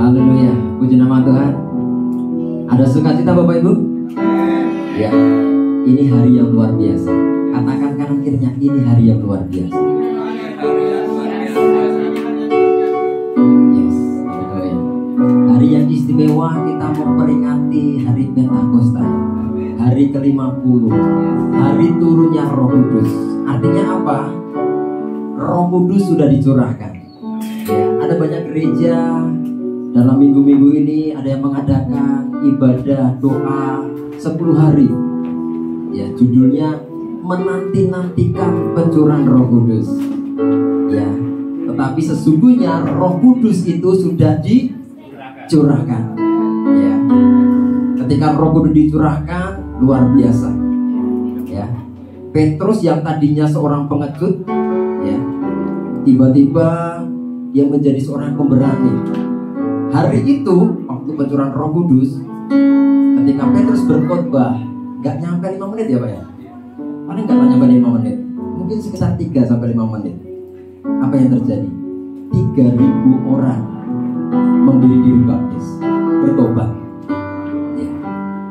Haleluya, puji nama Tuhan. Ada sukacita Bapak Ibu? Ya, ini hari yang luar biasa. Katakan kanan kirinya, ini hari yang luar biasa. Yes, haleluya. Hari yang istimewa, kita memperingati hari Pentakosta, hari ke-50, hari turunnya Roh Kudus. Artinya apa? Roh Kudus sudah dicurahkan. Ya, ada banyak gereja dalam minggu-minggu ini ada yang mengadakan ibadah doa 10 hari. Ya, judulnya menanti-nantikan pencurahan Roh Kudus. Ya, tetapi sesungguhnya Roh Kudus itu sudah dicurahkan. Ya, ketika Roh Kudus dicurahkan luar biasa. Ya, Petrus yang tadinya seorang pengecut, ya, tiba-tiba dia menjadi seorang pemberani. Hari itu, waktu pencurahan Roh Kudus, ketika Petrus berkhotbah, gak nyampe 5 menit ya Pak ya? Paling gak nyampe 5 menit, mungkin sekitar 3-5 menit. Apa yang terjadi? 3.000 orang memberi diri baptis, bertobat. Ya.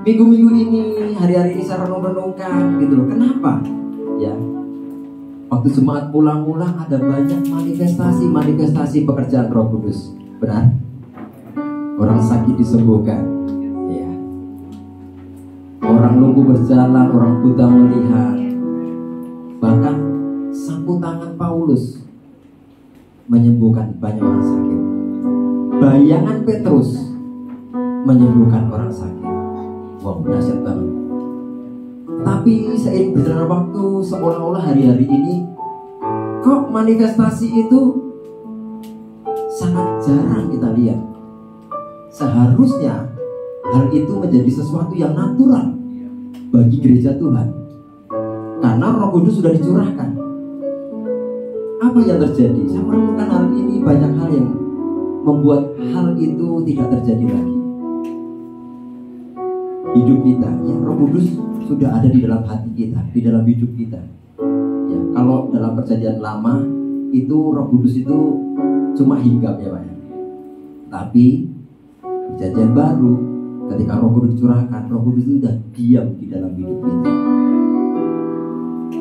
Minggu-minggu ini, hari-hari ini saya renung-renungkan gitu loh. Kenapa? Ya, waktu jemaat pulang-pulang ada banyak manifestasi pekerjaan Roh Kudus. Benar? Orang sakit disembuhkan, ya. Orang lumpuh berjalan, orang buta melihat. Bahkan sapu tangan Paulus menyembuhkan banyak orang sakit. Bayangan Petrus menyembuhkan orang sakit. Wow, dahsyat banget. Tapi seiring berjalan waktu, seolah-olah hari-hari ini kok manifestasi itu sangat jarang kita lihat. Seharusnya hal itu menjadi sesuatu yang natural bagi gereja Tuhan, karena Roh Kudus sudah dicurahkan. Apa yang terjadi? Saya menemukan hal ini, banyak hal yang membuat hal itu tidak terjadi lagi. Hidup kita, ya, Roh Kudus sudah ada di dalam hati kita, di dalam hidup kita. Ya, kalau dalam perjanjian lama itu Roh Kudus itu cuma hinggap ya Pak ya. Tapi perjanjian baru, ketika Roh Kudus dicurahkan, Roh Kudus itu sudah diam di dalam hidup kita.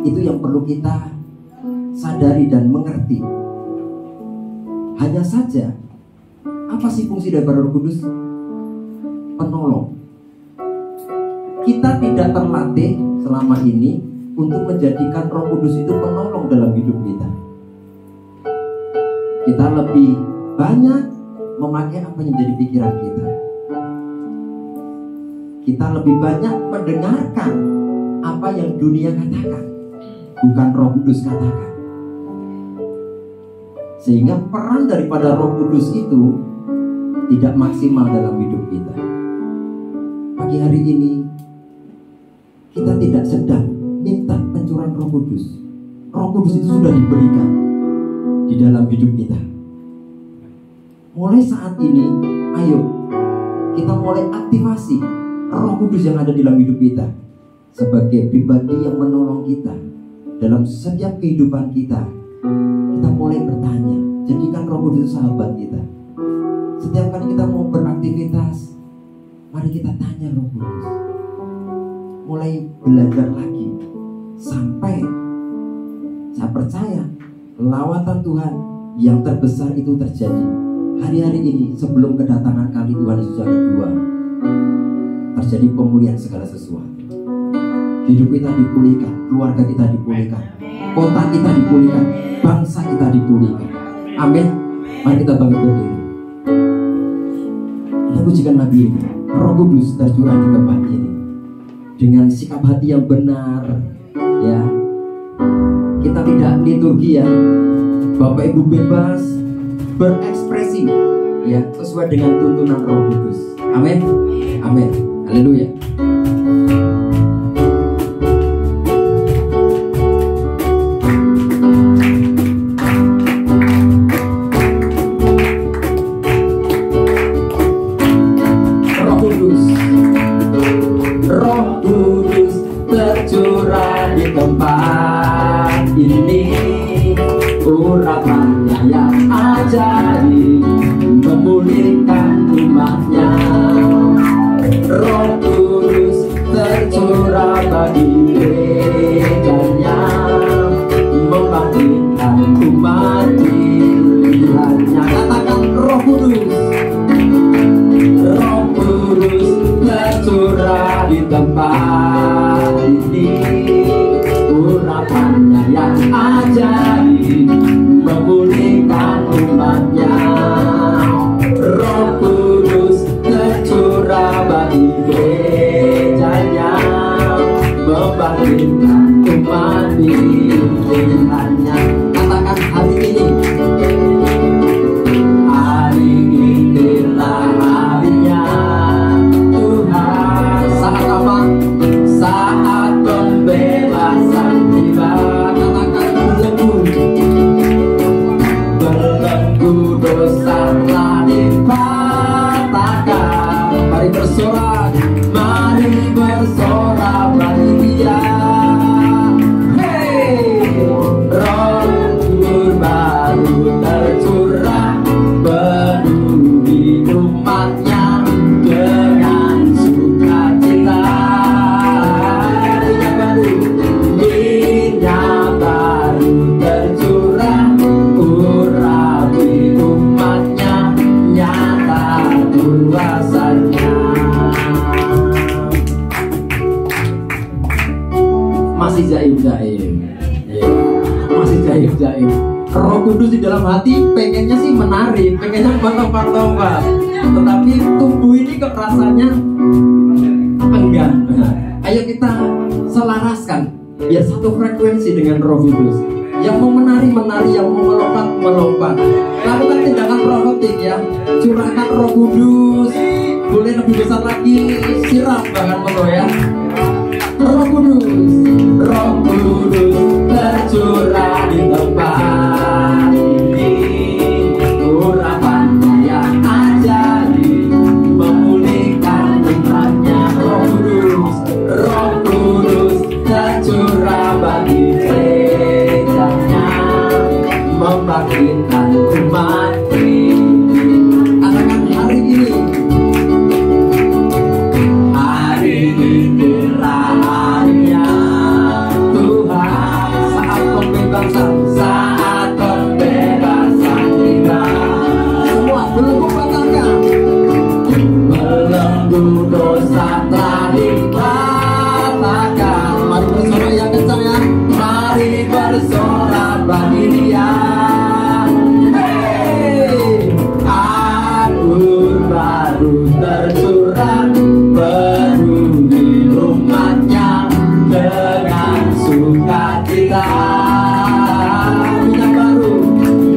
Itu yang perlu kita sadari dan mengerti. Hanya saja, apa sih fungsi dari Roh Kudus? Penolong. Kita tidak terlatih selama ini untuk menjadikan Roh Kudus itu penolong dalam hidup kita. Kita lebih banyak memakai apa yang jadi pikiran kita. Kita lebih banyak mendengarkan apa yang dunia katakan, bukan Roh Kudus katakan. Sehingga peran daripada Roh Kudus itu tidak maksimal dalam hidup kita. Pagi hari ini kita tidak sedang minta pencurahan Roh Kudus. Roh Kudus itu sudah diberikan di dalam hidup kita. Mulai saat ini, ayo kita mulai aktivasi Roh Kudus yang ada di dalam hidup kita sebagai pribadi yang menolong kita dalam setiap kehidupan kita. Kita mulai bertanya, jadikan Roh Kudus itu sahabat kita. Setiap kali kita mau beraktivitas, mari kita tanya Roh Kudus. Mulai belajar lagi sampai saya percaya lawatan Tuhan yang terbesar itu terjadi hari-hari ini sebelum kedatangan kali Tuhan Yesus yang kedua. Terjadi pemulihan segala sesuatu. Hidup kita dipulihkan, keluarga kita dipulihkan, kota kita dipulihkan, bangsa kita dipulihkan. Amin. Mari kita bangkit berdiri. Kita pujikan lagu ini. Roh Kudus tercurah di tempat ini dengan sikap hati yang benar, ya. Kita tidak liturgi ya. Bapak Ibu bebas berekspresi ya sesuai dengan tuntunan Roh Kudus. Amin. Amin. Haleluya. Roh Kudus tercurah di tempat ini. Urapannya yang ajaib memulihkan kekuatannya yang ajaib memulihkan umatnya. Roh Kudus tercurah bagi gerejanya, membangkitkan umat pilihannya. Katakan hari ini, hari inilah harinya Tuhan. Saat apa? Saat pembebasan tiba. Katakan belenggu dosa telah dipatahkan. Mari bersorak, mari bersorak bagi Dia. Roh baru tercurah penuhi umatnya dengan sukacita. Minyak baru tercurah urapi umatnya, nyata kuasanya. Masih jaim-jaim, masih jaim-jaim. Roh Kudus di dalam hati pengennya sih menari, pengennya mantap-mantap, tetapi tubuh ini kok rasanya enggan. Ayo kita selaraskan biar satu frekuensi dengan Roh Kudus. Yang mau menari-menari, yang mau melompat-melompat. Lakukan tindakan profetik ya. Curahkan Roh Kudus. Boleh lebih besar lagi, siram bahkan penuh ya. Roh Kudus tercurah di tempat ini. Urapan yang ajaib memulihkan umatnya. Roh Kudus tercurah bagi gerejanya, membangkitkan umat ini. Katakan hari ini, hari inilah harinya Tuhan. Saat pembebasan, saat pembebasan kita. Semua belenggu patahkan, belenggu dosa telah dipatahkan. Mari bersorak yang kencang ya. Mari bersorak bagi Dia. Anggur baru tercurah penuhi umatnya dengan sukacita.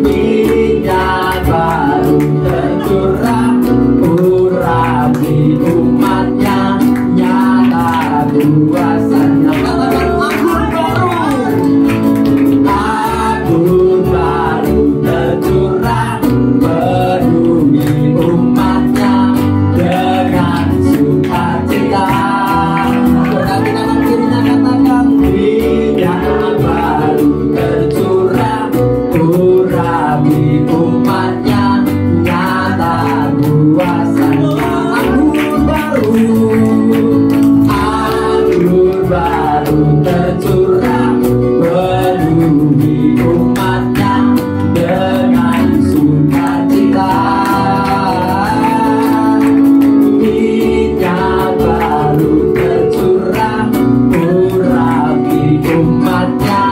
Minyak baru tercurah urapi umatnya, nyata kuasanya. Katakan anggur baru tercurah penuhi umatnya dengan sukacita. Berkati kanan kirinya, katakan minyak baru tercurah urapi umatnya, nyata kuasanya. Anggur baru tercurah penuhi umatnya dengan sukacita. Minyak baru tercurah urapi umatnya,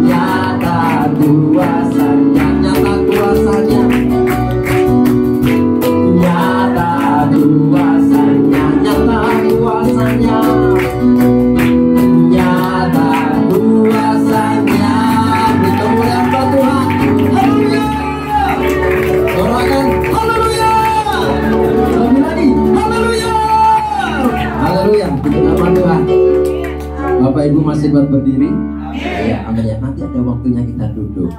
nyata kuasanya. Nyata kuasanya, nyata kuasanya, nyata kuasanya, nyata kuasanya. Bertemu yang Tuhan. Haleluya. Doakan haleluya. Lebih lagi haleluya. Haleluya. Nama Tuhan. Bapak Ibu masih berdiri? Ya, amin ya. Nanti ada waktunya kita duduk.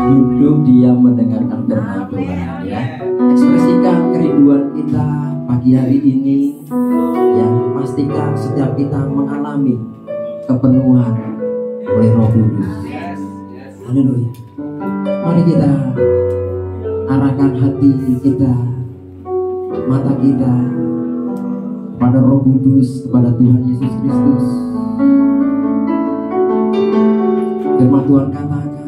Duduk diam mendengarkan firman Tuhan ya. Ekspresikan kerinduan kita pagi hari ini. Ya, pastikan setiap kita mengalami kepenuhan oleh Roh Kudus. Haleluya. Mari kita arahkan hati kita, mata kita kepada Roh Kudus, kepada Tuhan Yesus Kristus. Firman Tuhan katakan,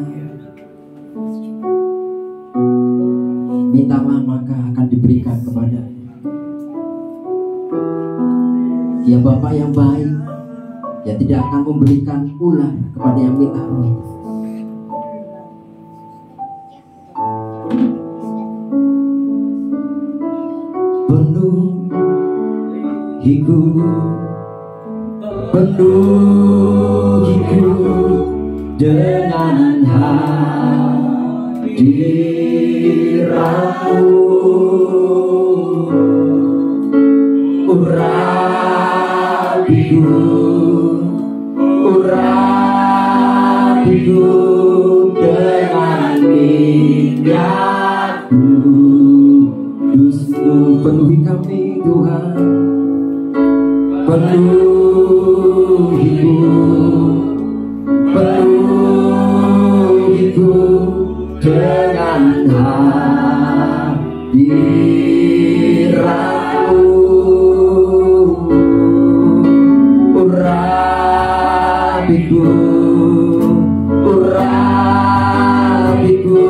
mintalah maka akan diberikan kepada Dia. Bapa yang baik, yang tidak akan memberikan ular kepada yang minta roti. Penuhiku, penuhiku dengan hadiratmu, urapiku, urapiku dengan minyak kudus-Mu. Penuhi kami Tuhan, penuhiku, penuhiku dengan hadirat-Mu, urapiku, urapiku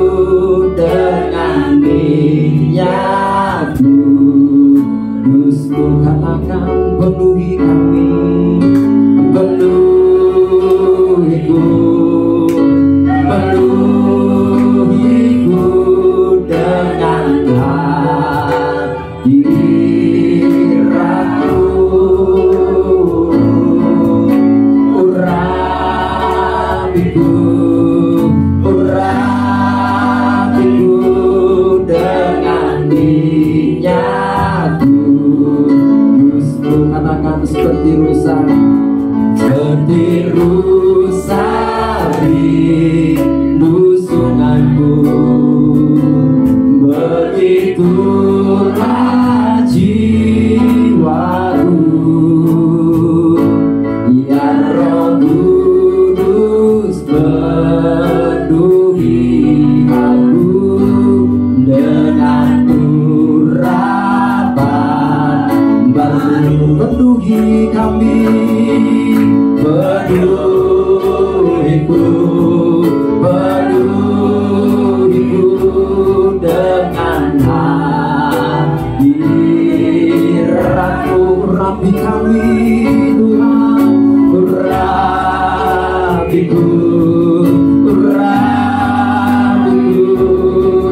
dengan minyak kudus-Mu. Katakan penuhi kami, penuhiku, penuhiku dengan hadirat-Mu, urapiku, urapiku dengan minyak kudus-Mu. Katakan seperti rusa, seperti rusa rindu sunganmu, begitulah jiwaku, ya Roh Kudus penuhi aku dengan urapan baru. Penuhi kami, penuhiku, penuhiku dengan hadirat-Mu. Urapi kami Tuhan, urapiku, urapiku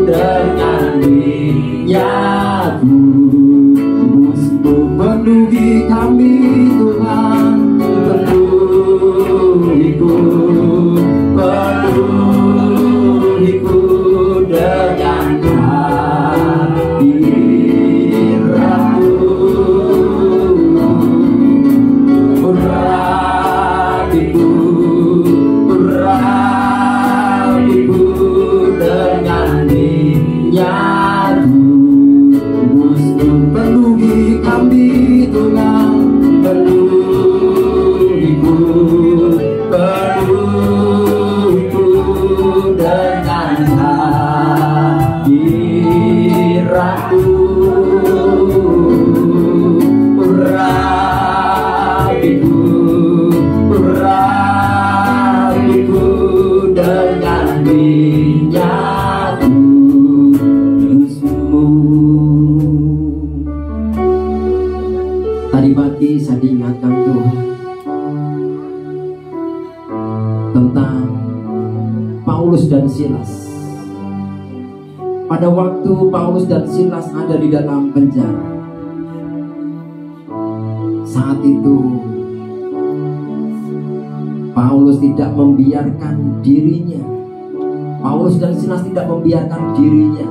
dengan minyak kudus-Mu. Penuhi kami Tuhan, penuhiku, penuhiku dengan hadirat-Mu, urapiku, urapiku dengan minyak kudus-Mu. Penuhi kami Tuhan, penuhiku, penuhiku dengan hadirat-Mu, urapiku, urapiku dengan minyak kudus-Mu. Tadi pagi saya diingatkan Tuhan tentang Paulus dan Silas. Pada waktu Paulus dan Silas ada di dalam penjara, saat itu Paulus tidak membiarkan dirinya, Paulus dan Silas tidak membiarkan dirinya,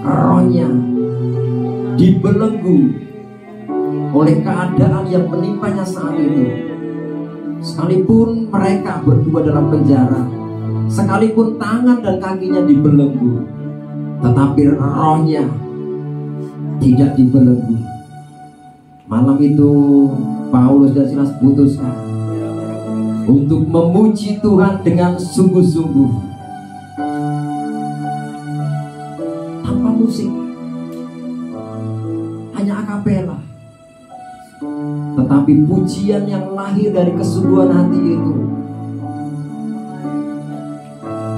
rohnya dibelenggu oleh keadaan yang menimpanya saat itu. Sekalipun mereka berdua dalam penjara, sekalipun tangan dan kakinya dibelenggu, tetapi rohnya tidak dibelenggu. Malam itu Paulus dan Silas putuskan untuk memuji Tuhan dengan sungguh-sungguh, tanpa musik, hanya akapela. Tetapi pujian yang lahir dari kesungguhan hati itu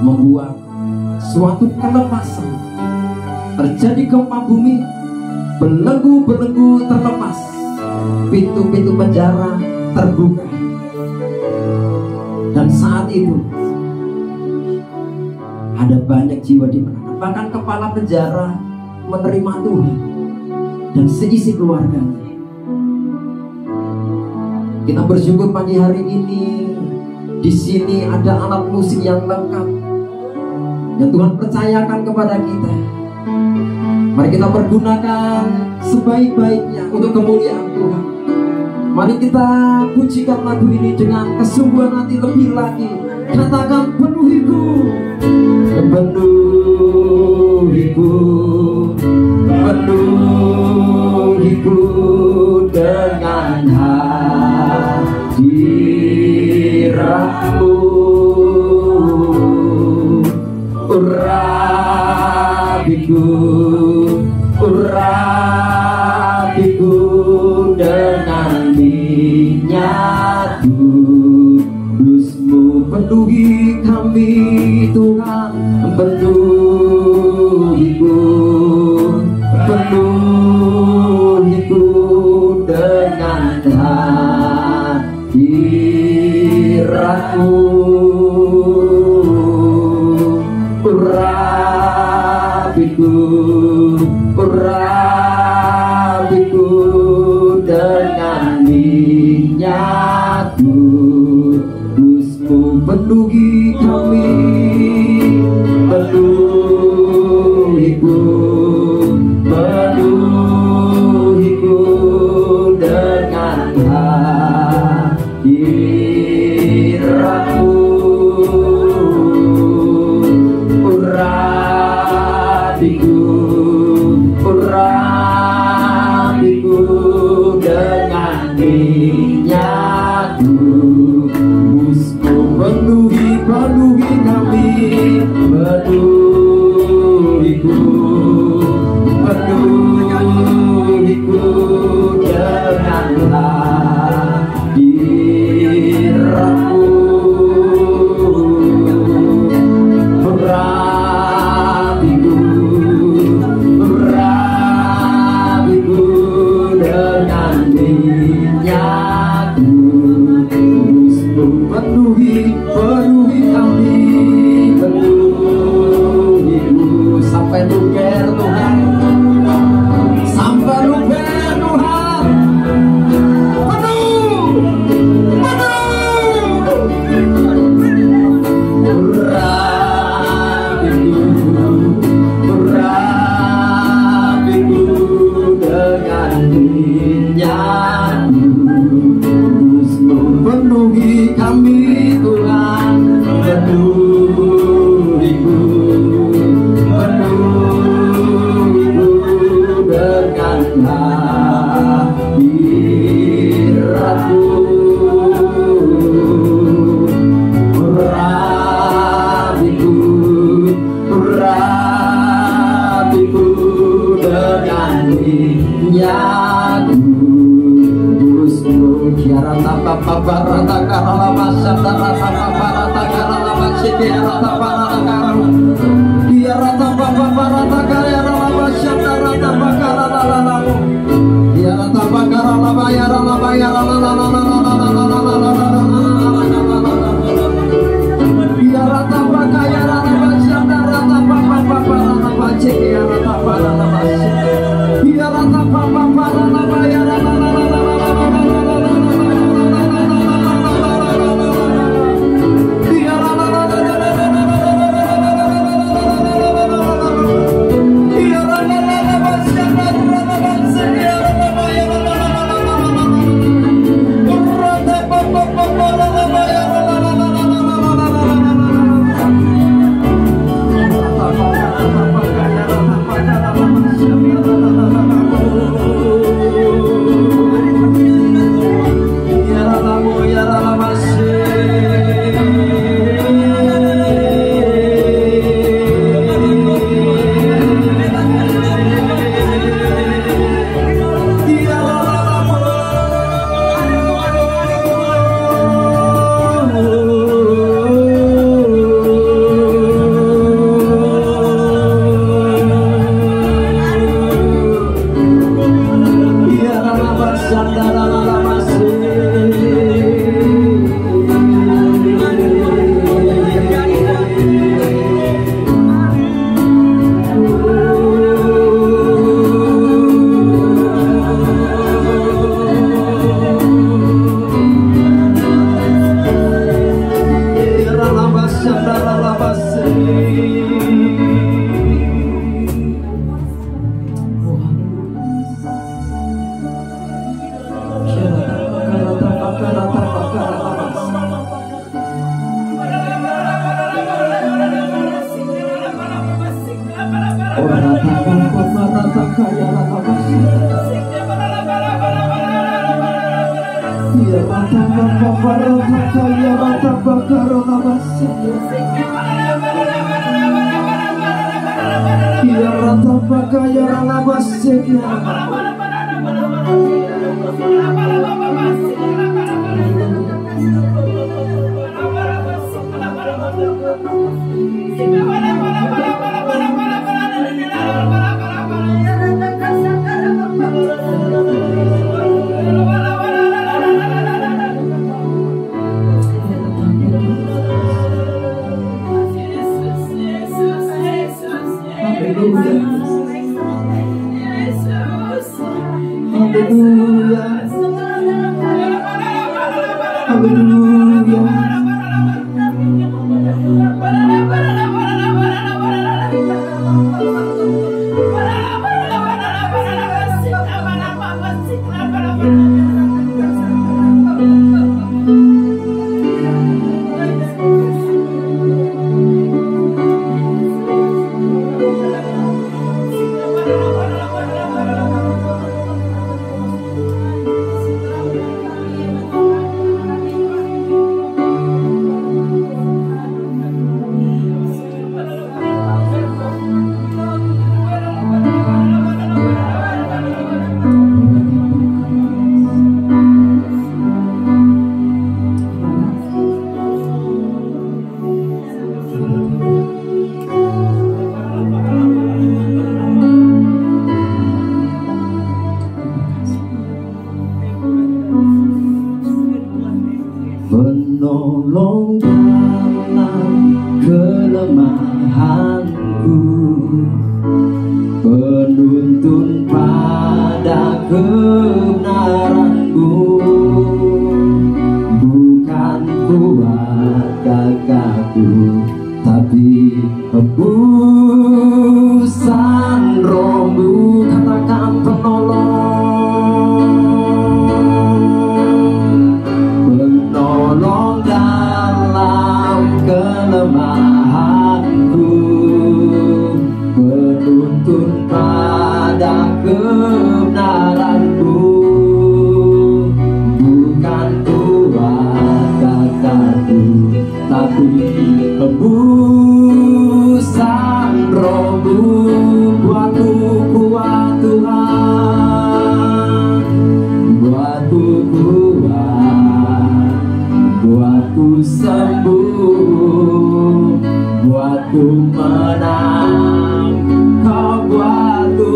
membuat suatu kelepasan. Terjadi gempa bumi, belenggu-belenggu terlepas, pintu-pintu penjara terbuka. Dan saat itu ada banyak jiwa dimenangkan. Bahkan kepala penjara menerima Tuhan dan seisi keluarganya. Kita bersyukur pagi hari ini di sini ada alat musik yang lengkap yang Tuhan percayakan kepada kita. Mari kita pergunakan sebaik-baiknya untuk kemuliaan Tuhan. Mari kita pujikan lagu ini dengan kesungguhan hati lebih lagi. Katakan penuhiku, penuhiku, penuhiku dengan hadiratmu. Urapiku, urapiku dengan minyak kudus-Mu. Penuhi kami Tuhan, penuhiku, penuhiku dengan hadirat-Mu. Urapiku, urapiku dengan minyak kudus-Mu. Penuhi kami, penuhiku, penuhiku dengan hadirat-Mu. Urapiku, urapiku dengan minyak kudus-Mu. Penuhi, penuhi kami, penuhiku, penuhiku dengan hadirat-Mu. Urapiku, urapiku dengan minyak kudus-Mu. Penuhi, penuhi kami, penuhiku sampai luber Tuhan, sampai luber Tuhan. Penuh, urapiku, urapiku dengan minyak kudus-Mu. Penuhi kami Tuhan, penuhiku, penuhiku dengan hadirat-Mu. Urapiku, urapiku dengan minyak kudus-Mu. Kiarata papa barata karala masata rata papa rata karala masiti rata parata karu. Kiarata papa barata karala masata rata pakarala lalamu. Kiarata pakarala bayarala bayarala Kiarata pakayarala masata rata papa papa rata paciki rata parala masiti. Kiarata papa parala bayarala Penolong dalam kelemahanku, penuntun pada kebenaranmu, bukan kuat gagahku, tapi hembusan rohmu. Katakan penolong dalam kelemahanku, penuntun pada kebenaranmu, bukan kuat kataku, tapi hembusan rohmu. Buatku kuat Tuhan, buatku kuat, buatku sembuh, buatku menang, kau buatku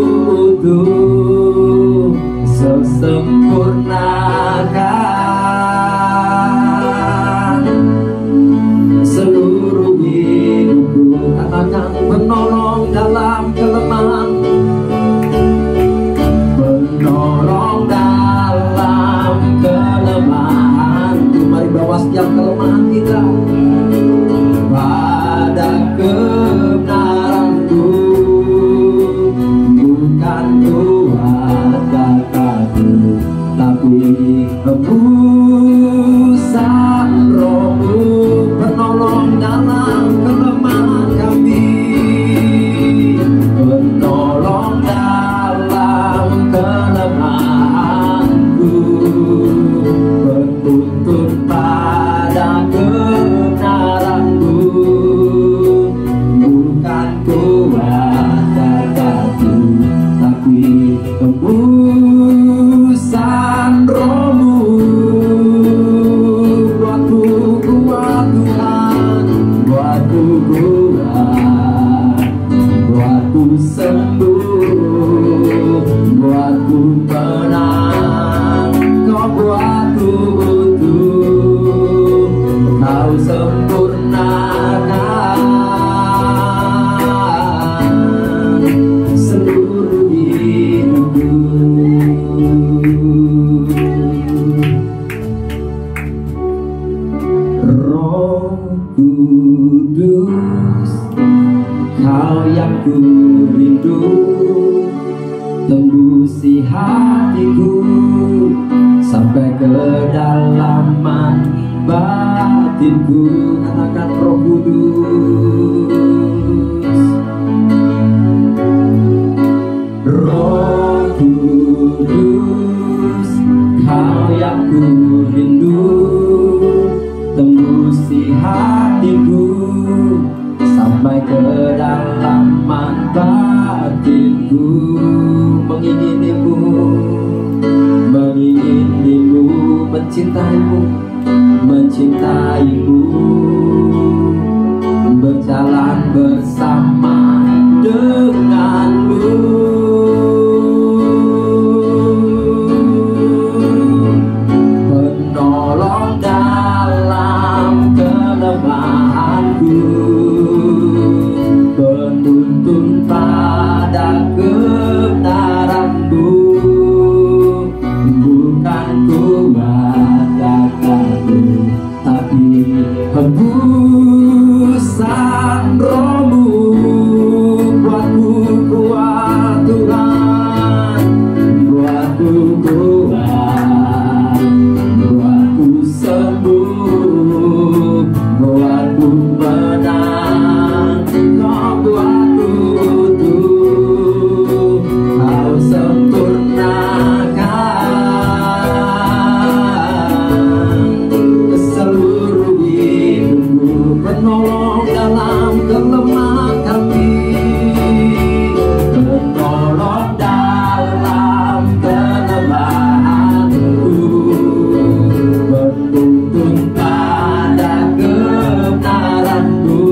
utuh, sesempurnakan seluruh hidupku. Katakan penolong dalam kelemahan, penolong dalam kelemahan. Mari bawa setiap kelemahan kita pada kebenaranku, bukan kuat kataku, tapi hembusan rohmu. Penolong dalam kelemahan kami, penolong dalam kelemahanku, penuntun pada kebenaranmu, bukan kuat kataku, tapi hembusan rohmu. Buatku kuat Tuhan, buatku kuat, buatku sembuh, buatku menang, kau buatku utuh, kau sempurnakan seluruh hidupku. Rohku Kudus, Kau yang ku rindu, tembusi hatiku sampai ke kedalaman batinku. Katakan Roh Kudus, Roh Kudus, Kau yang ku rindu, tembusi hatiku sampai ke kedalaman batinku. Menginginimu, menginginimu, mencintaimu, mencintaimu, berjalan bersama denganmu. Penolong dalam kelemahanku, penuntun pada kebenaranmu. Bukan kuat kataku, tapi hembusan Roh-Mu. Buatku kuat Tuhan, buatku kuat, buatku sembuh, buatku menang. Kau buatku utuh, Kau sempurnakan seluruh hidupku. Penolong dalam kelemahan kami, penolong dalam kelemahanku, penuntun pada kebenaranmu.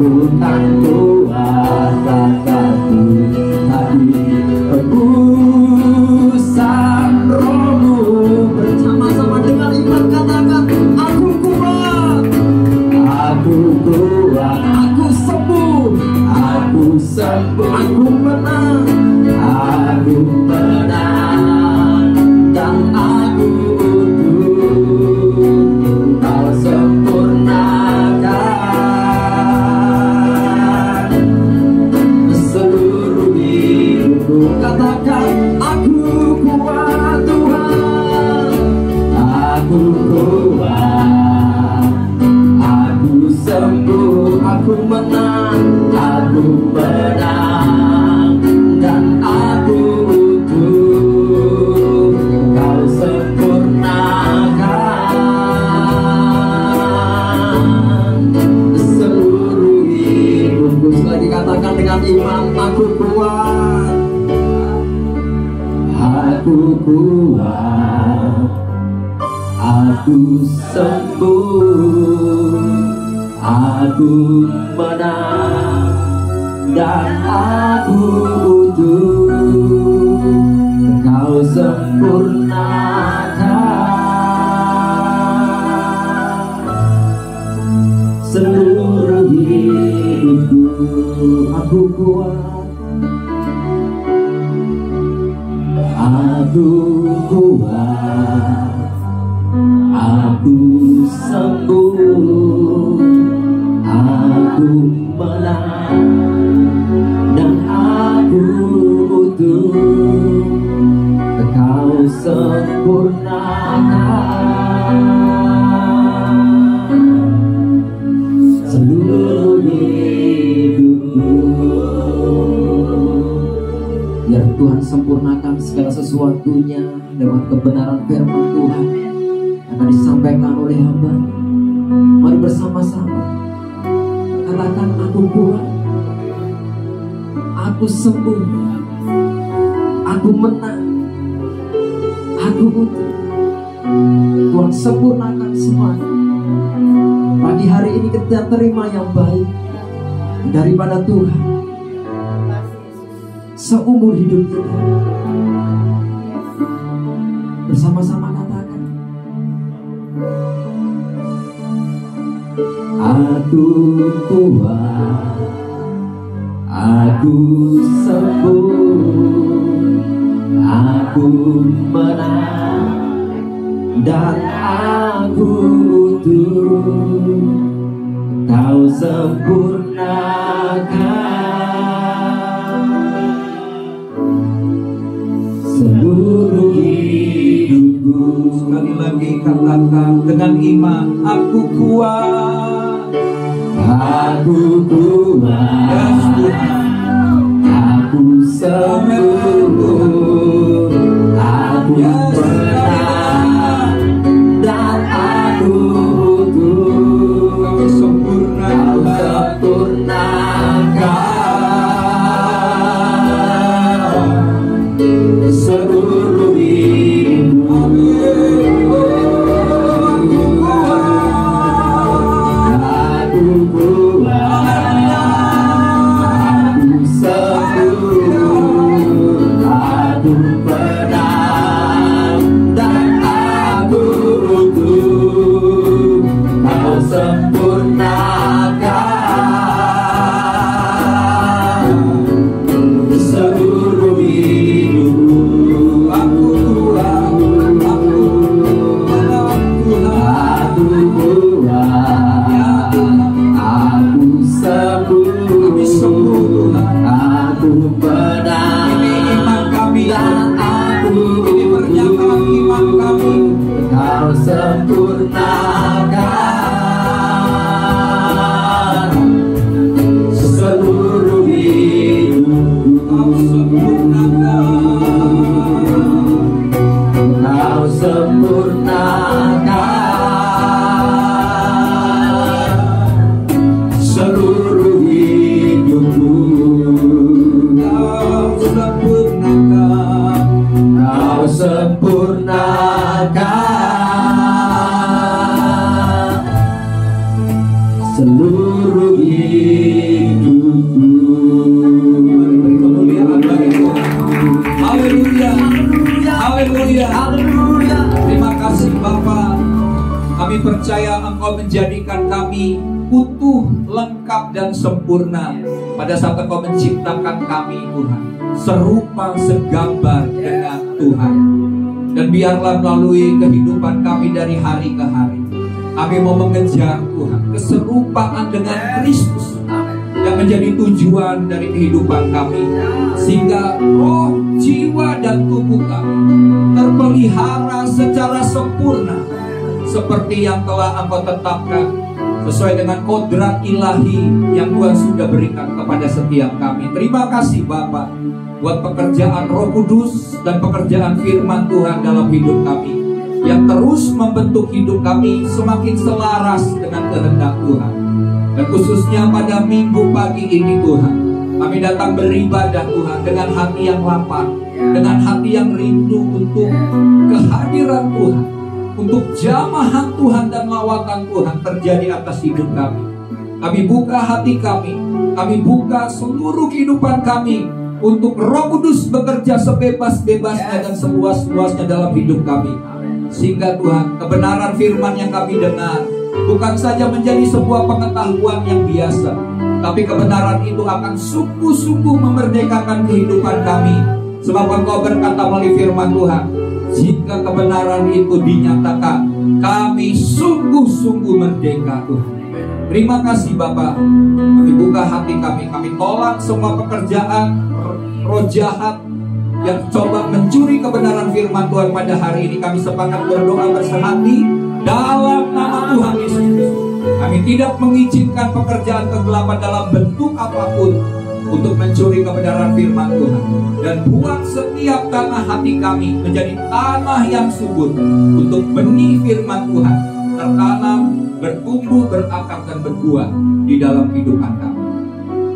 Bukan kuasa kataku, tapi hembusan Roh-Mu. Bersama-sama dengan iman katakan, aku kuat, aku kuat, aku sembuh, aku sembuh, aku menang, aku menang, dan aku utuh. Kau sempurnakan seluruh hidupku. Katakan, aku kuat Tuhan, aku kuat, aku sembuh, aku menang, aku menang, dan aku utuh. Kau sempurnakan seluruh hidupku. Sekali lagi katakan dengan iman, aku kuat, aku kuat, aku sembuh, aku menang, dan aku utuh. Kau sempurnakan seluruh hidupku. Aku kuat, aku kuat, aku sembuh, aku menang, dan aku utuh. Kau sempurnakan seluruh hidupku. Biar Tuhan sempurnakan segala sesuatunya lewat kebenaran firman Tuhan yang akan disampaikan oleh hamba. Mari bersama-sama katakan, aku kuat, aku sembuh, aku menang, aku utuh. Tuhan sempurnakan semuanya. Pagi hari ini kita terima yang baik daripada Tuhan seumur hidup kita. Bersama-sama katakan, aku kuat, aku sembuh, aku menang, dan aku butuh Kau sempurnakan seluruh hidupku. Sekali lagi katakan dengan iman, aku kuat. Aku kuat. Yes, Tuhan. Aku sempurna. Aku menang dan aku butuh Kau sempurna. Kau sempurnakan seluruh hidupku. Aku kuat. Aku sempurna. Aku menang dan aku butuh Kau sempurnakan seluruh hidupku. Aku kuat. Aku kuat. Aku kuat. Aku sempurna. Aku menang Ini iman kami. dan aku Ini pernyataan iman kami. Kau sempurnakan seluruh hidupku. Kau sempurnakan. Kau sempurnakan seluruh hidupku. Kau sempurnakan. Kau sempurnakan seluruh hidupku. Kemuliaan bagi Tuhan. Haleluya. Haleluya. Haleluya. Terima kasih Bapa. Kami percaya Engkau menjadikan kami utuh, lengkap dan sempurna pada saat Engkau menciptakan kami Tuhan, serupa segambar dengan Tuhan. Dan biarlah melalui kehidupan kami dari hari ke hari, kami mau mengejar Tuhan keserupaan dengan Kristus yang menjadi tujuan dari kehidupan kami, sehingga roh, jiwa dan tubuh kami terpelihara secara sempurna seperti yang telah Engkau tetapkan sesuai dengan kodrat ilahi yang Tuhan sudah berikan kepada setiap kami. Terima kasih Bapa buat pekerjaan Roh Kudus dan pekerjaan firman Tuhan dalam hidup kami yang terus membentuk hidup kami semakin selaras dengan kehendak Tuhan. Dan khususnya pada minggu pagi ini Tuhan, kami datang beribadah Tuhan dengan hati yang lapar, dengan hati yang rindu untuk kehadiran Tuhan, untuk jamahan Tuhan dan lawatan Tuhan terjadi atas hidup kami. Kami buka hati kami buka seluruh kehidupan kami untuk Roh Kudus bekerja sebebas-bebasnya dan seluas-luasnya dalam hidup kami. Sehingga Tuhan, kebenaran firman yang kami dengar bukan saja menjadi sebuah pengetahuan yang biasa, tapi kebenaran itu akan sungguh-sungguh memerdekakan kehidupan kami. Sebab Engkau berkata melalui firman Tuhan, jika kebenaran itu dinyatakan, kami sungguh-sungguh merdeka Tuhan. Terima kasih Bapa. Kami buka hati kami tolak semua pekerjaan roh jahat yang coba mencuri kebenaran firman Tuhan pada hari ini. Kami sepakat berdoa bersehati dalam nama Tuhan Yesus Kristus. Kami tidak mengizinkan pekerjaan kegelapan dalam bentuk apapun untuk mencuri kebenaran firman Tuhan. Dan buat setiap tanah hati kami menjadi tanah yang subur untuk benih firman Tuhan tertanam, bertumbuh, berakar dan berbuah di dalam kehidupan kami.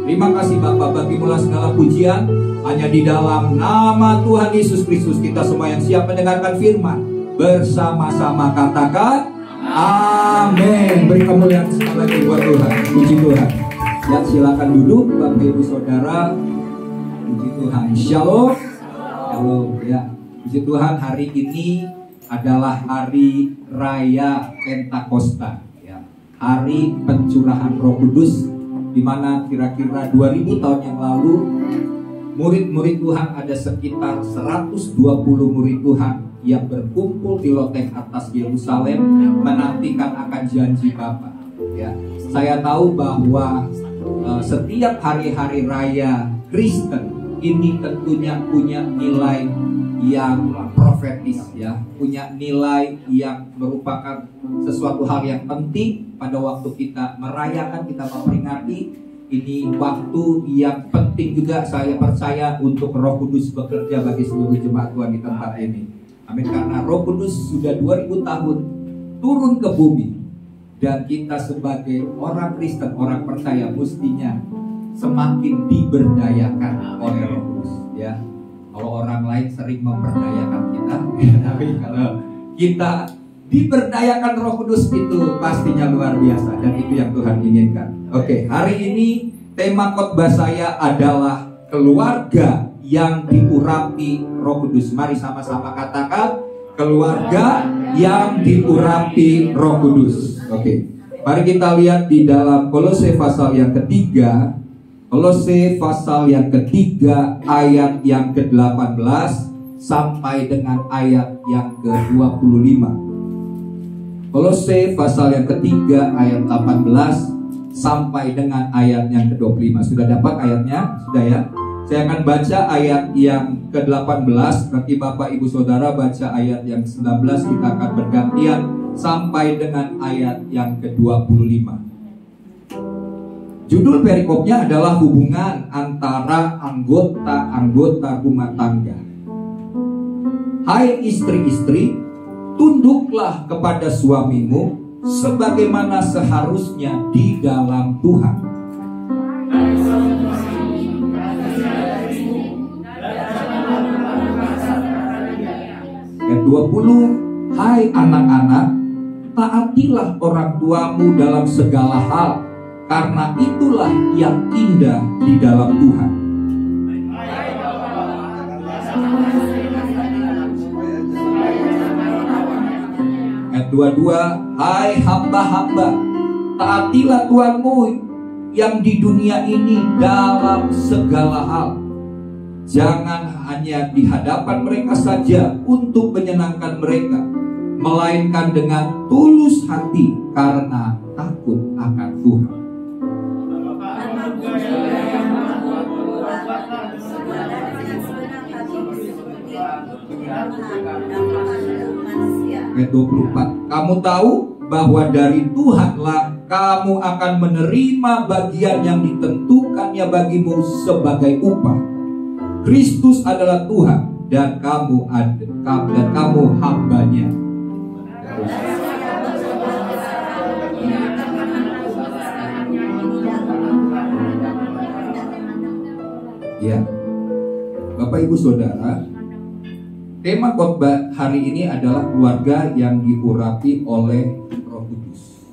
Terima kasih Bapa, bagi mula segala pujian hanya di dalam nama Tuhan Yesus Kristus. Kita semua yang siap mendengarkan firman bersama-sama katakan amin. Beri kemuliaan sekali lagi buat Tuhan. Puji Tuhan. Ya, silakan duduk Bapak Ibu Saudara. Puji Tuhan. Shalom. Shalom. Ya, puji Tuhan, hari ini adalah hari raya Pentakosta, ya. Hari pencurahan Roh Kudus, di mana kira-kira 2000 tahun yang lalu murid-murid Tuhan ada sekitar 120 murid Tuhan yang berkumpul di loteng atas Yerusalem menantikan akan janji Bapa. Ya, saya tahu bahwa setiap hari-hari raya Kristen ini tentunya punya nilai yang profetis, ya, punya nilai yang merupakan sesuatu hal yang penting pada waktu kita merayakan, kita memperingati. Ini waktu yang penting juga saya percaya untuk Roh Kudus bekerja bagi seluruh jemaat Tuhan di tempat ini. Amin. Karena Roh Kudus sudah 2000 tahun turun ke bumi, dan kita sebagai orang Kristen, orang percaya mestinya semakin diberdayakan oleh Roh Kudus, ya. Kalau orang lain sering memberdayakan kita, tapi kalau kita diberdayakan Roh Kudus itu pastinya luar biasa, dan itu yang Tuhan inginkan. Oke, hari ini tema khotbah saya adalah keluarga yang diurapi Roh Kudus. Mari sama-sama katakan, keluarga yang diurapi Roh Kudus. Oke, mari kita lihat di dalam Kolose pasal yang ketiga. Kolose pasal yang ketiga ayat yang ke-18 sampai dengan ayat yang ke-25. Kolose pasal yang ketiga ayat 18 sampai dengan ayat yang ke-25. Sudah dapat ayatnya? Sudah, ya? Saya akan baca ayat yang ke-18, nanti Bapak Ibu Saudara baca ayat yang ke-19, kita akan bergantian sampai dengan ayat yang ke-25. Judul perikopnya adalah hubungan antara anggota-anggota rumah tangga. Hai istri-istri, tunduklah kepada suamimu sebagaimana seharusnya di dalam Tuhan. Ayat 20, hai anak-anak, taatilah orang tuamu dalam segala hal, karena itulah yang indah di dalam Tuhan. Ayat 22, hai hamba-hamba, taatilah Tuhanmu yang di dunia ini dalam segala hal. Jangan hanya di hadapan mereka saja untuk menyenangkan mereka, melainkan dengan tulus hati karena takut akan Tuhan. Ayat 24, kamu tahu bahwa dari Tuhanlah kamu akan menerima bagian yang ditentukannya bagimu sebagai upah. Kristus adalah Tuhan dan kamu hambanya. Ya, Bapak Ibu Saudara, tema khotbah hari ini adalah keluarga yang diurapi oleh Roh Kudus.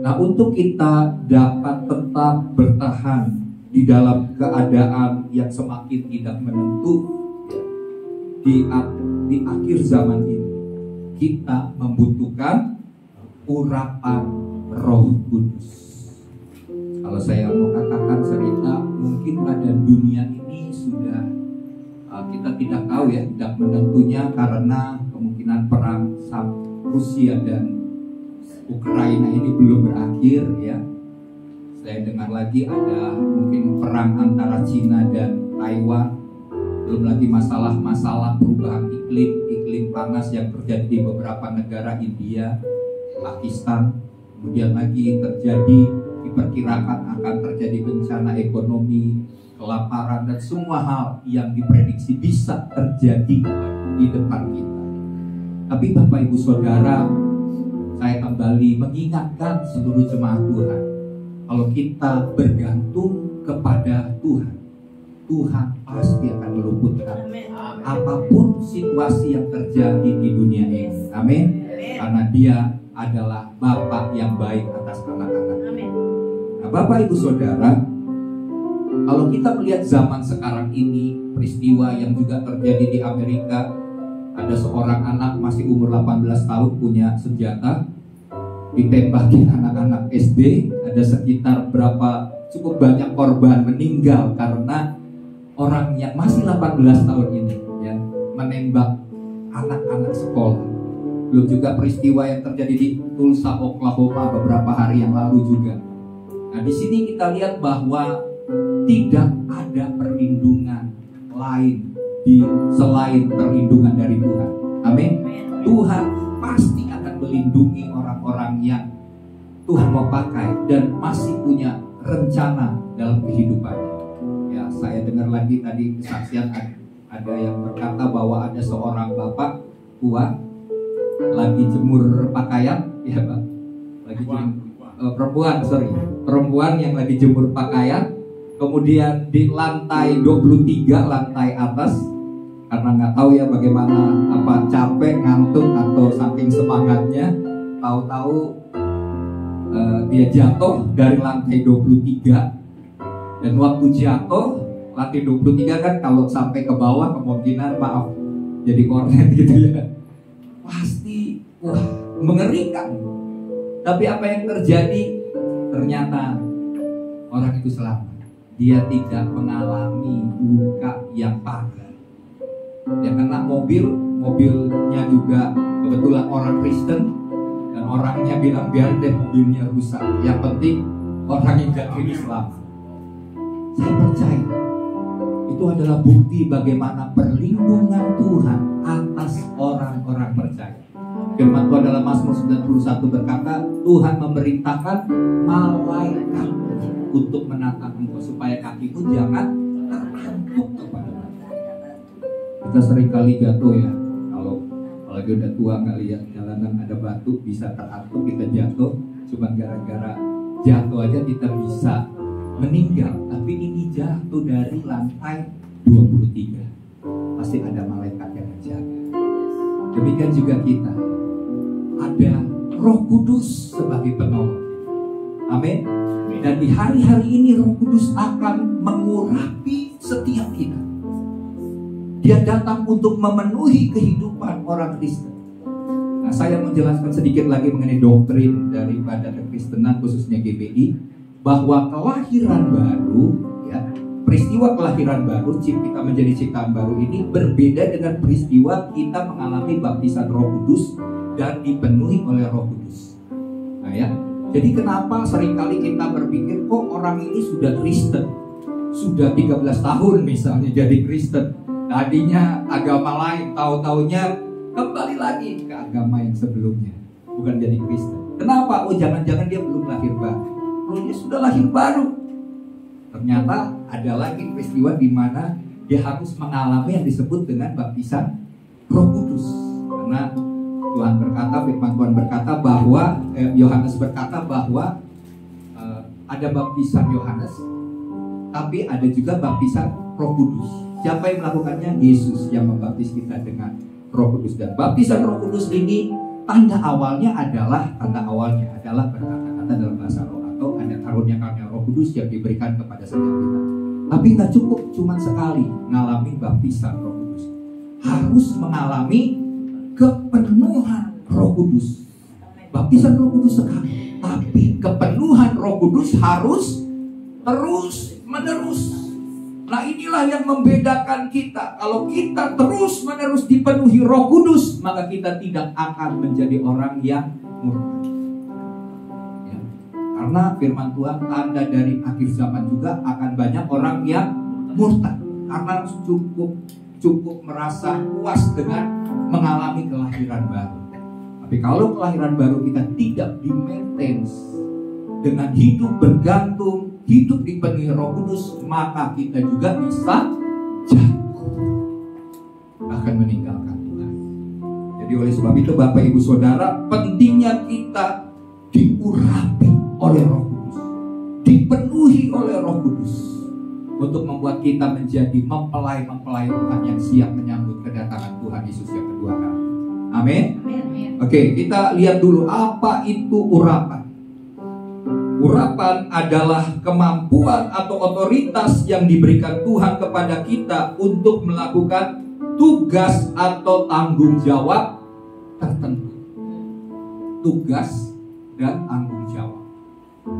Nah, untuk kita dapat tetap bertahan di dalam keadaan yang semakin tidak menentu di akhir zaman ini, kita membutuhkan urapan Roh Kudus. Kalau saya mau katakan cerita, mungkin keadaan dunia ini sudah kita tidak tahu, ya, tidak menentunya karena kemungkinan perang Rusia dan Ukraina ini belum berakhir, ya. Saya dengar lagi ada mungkin perang antara Cina dan Taiwan. Belum lagi masalah-masalah perubahan iklim panas yang terjadi di beberapa negara, India, Pakistan. Kemudian lagi diperkirakan akan terjadi bencana ekonomi, kelaparan, dan semua hal yang diprediksi bisa terjadi di depan kita. Tapi Bapak Ibu Saudara, saya kembali mengingatkan seluruh jemaat Tuhan, kalau kita bergantung kepada Tuhan, Tuhan pasti akan meluputkan apapun situasi yang terjadi di dunia ini. Amin. Karena Dia adalah Bapa yang baik atas anak-anak. Nah, Bapak Ibu Saudara, kalau kita melihat zaman sekarang ini, peristiwa yang juga terjadi di Amerika, ada seorang anak masih umur 18 tahun punya senjata, ditembakin anak-anak SD, ada sekitar cukup banyak korban meninggal karena orang yang masih 18 tahun ini, ya, menembak anak-anak sekolah. Belum juga peristiwa yang terjadi di Tulsa, Oklahoma beberapa hari yang lalu juga. Nah, di sini kita lihat bahwa tidak ada perlindungan lain selain perlindungan dari Tuhan. Amin. Tuhan pasti akan melindungi orang-orang yang Tuhan mau pakai dan masih punya rencana dalam kehidupannya. Ya, saya dengar lagi tadi kesaksian ada yang berkata bahwa ada seorang bapak tua lagi jemur pakaian, ya Pak, lagi perempuan yang lagi jemur pakaian, kemudian di lantai 23, lantai atas, karena nggak tahu ya bagaimana, apa capek, ngantuk atau saking semangatnya, tahu-tahu dia jatuh dari lantai 23. Dan waktu jatuh lantai 23 kan kalau sampai ke bawah kemungkinan maaf jadi kornet gitu ya, pasti mengerikan. Tapi apa yang terjadi? Ternyata orang itu selamat. Dia tidak mengalami luka yang parah. Dia kena mobilnya juga kebetulan orang Kristen, dan orangnya bilang biar deh mobilnya rusak, yang penting orang yang jatuh ini selamat. Saya percaya itu adalah bukti bagaimana perlindungan Tuhan atas orang-orang percaya. Firman Tuhan dalam Mazmur 91 berkata, Tuhan memerintahkan malaikat untuk menatang engkau supaya kakimu jangan terangkut kepada batu. Kita seringkali jatuh ya, kalau apalagi udah tua nggak lihat jalanan ada batu bisa terangkut, kita jatuh. Cuma gara-gara jatuh aja kita bisa meninggal. Tapi ini jatuh dari lantai 23, pasti ada malaikat yang menjaga. Demikian juga kita, ada Roh Kudus sebagai penolong. Amin. Dan di hari-hari ini Roh Kudus akan mengurapi setiap kita. Dia datang untuk memenuhi kehidupan orang Kristen. Nah, saya menjelaskan sedikit lagi mengenai doktrin daripada kekristenan, khususnya GBI, bahwa kelahiran baru, ya, peristiwa kelahiran baru, kita menjadi ciptaan baru ini berbeda dengan peristiwa kita mengalami baptisan Roh Kudus dan dipenuhi oleh Roh Kudus. Nah ya, jadi kenapa seringkali kita berpikir kok orang ini sudah Kristen, sudah 13 tahun misalnya jadi Kristen, tadinya agama lain, tahu-taunya kembali lagi ke agama yang sebelumnya, bukan jadi Kristen. Kenapa? Oh, jangan-jangan dia belum lahir baru. Oh, dia sudah lahir baru. Ternyata ada lagi peristiwa di mana dia harus mengalami yang disebut dengan baptisan Roh Kudus. Karena Tuhan berkata, firman Tuhan berkata bahwa Yohanes berkata bahwa ada baptisan Yohanes, tapi ada juga baptisan Roh Kudus. Siapa yang melakukannya? Yesus yang membaptis kita dengan Roh Kudus. Dan baptisan Roh Kudus ini tanda awalnya adalah berkata-kata dalam bahasa roh, atau ada karunia-karunia Roh Kudus yang diberikan kepada setiap kita. Tapi nggak cukup cuma sekali mengalami baptisan Roh Kudus, harus mengalami kepenuhan Roh Kudus. Baptisan Roh Kudus sekali, tapi kepenuhan Roh Kudus harus terus menerus. Nah, inilah yang membedakan kita. Kalau kita terus menerus dipenuhi Roh Kudus, maka kita tidak akan menjadi orang yang murtad. Ya. Karena firman Tuhan, tanda dari akhir zaman juga akan banyak orang yang murtad, karena cukup merasa puas dengan mengalami kelahiran baru. Tapi kalau kelahiran baru kita tidak di-maintain dengan hidup bergantung, hidup dipenuhi Roh Kudus, maka kita juga bisa jatuh, bahkan meninggalkan Tuhan. Jadi oleh sebab itu Bapak Ibu Saudara, pentingnya kita diurapi oleh Roh Kudus, dipenuhi oleh Roh Kudus, untuk membuat kita menjadi mempelai-mempelai Tuhan yang siap menyambut kedatangan Tuhan Yesus yang kedua kali. Amin. Oke, kita lihat dulu apa itu urapan. Urapan adalah kemampuan atau otoritas yang diberikan Tuhan kepada kita untuk melakukan tugas atau tanggung jawab tertentu. Tugas dan tanggung jawab.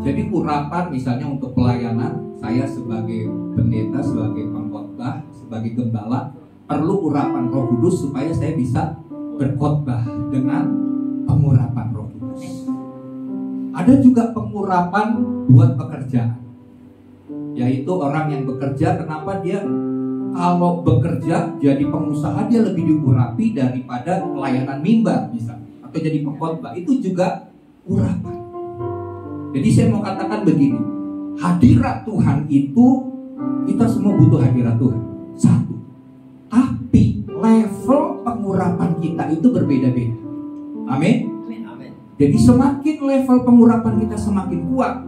Jadi urapan misalnya untuk pelayanan, saya sebagai pendeta, sebagai pengkhotbah, sebagai gembala, perlu urapan Roh Kudus supaya saya bisa berkhotbah dengan pengurapan Roh Kudus. Ada juga pengurapan buat pekerjaan, yaitu orang yang bekerja. Kenapa dia kalau bekerja jadi pengusaha, dia lebih diurapi daripada pelayanan mimbar misalnya, atau jadi pengkhotbah. Itu juga urapan. Jadi saya mau katakan begini, hadirat Tuhan itu, kita semua butuh hadirat Tuhan, satu. Tapi level pengurapan kita itu berbeda-beda. Amin. Jadi semakin level pengurapan kita semakin kuat,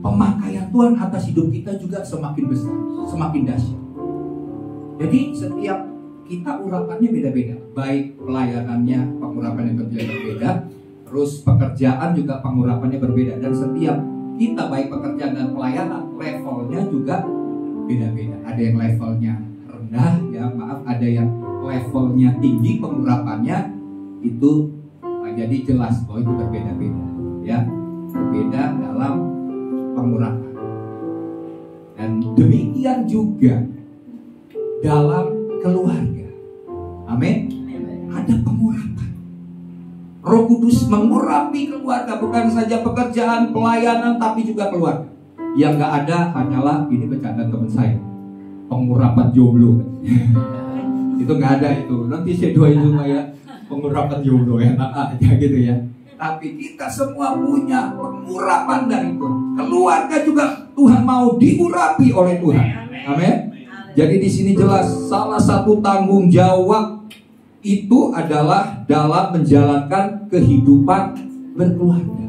pemakaian Tuhan atas hidup kita juga semakin besar, semakin dahsyat. Jadi setiap kita urapannya beda-beda, baik pelayanannya pengurapannya berbeda, terus pekerjaan juga pengurapannya berbeda, dan setiap kita baik pekerjaan dan pelayanan levelnya juga beda-beda. Ada yang levelnya rendah, ada yang levelnya tinggi pengurapannya itu. Jadi jelas bahwa itu berbeda-beda, ya, berbeda dalam pengurapan. Dan demikian juga dalam keluarga. Amin. Ada pengurapan. Roh Kudus mengurapi keluarga, bukan saja pekerjaan, pelayanan, tapi juga keluarga. Yang nggak ada hanyalah, ini bercanda teman saya, pengurapan jomblo. Itu nggak ada itu. Nanti saya doain semua ya. Pengurapan jomblo enak aja gitu ya. Tapi kita semua punya pengurapan dari Tuhan. Keluarga juga Tuhan mau diurapi oleh Tuhan. Amin. Jadi di sini jelas salah satu tanggung jawab itu adalah dalam menjalankan kehidupan berkeluarga.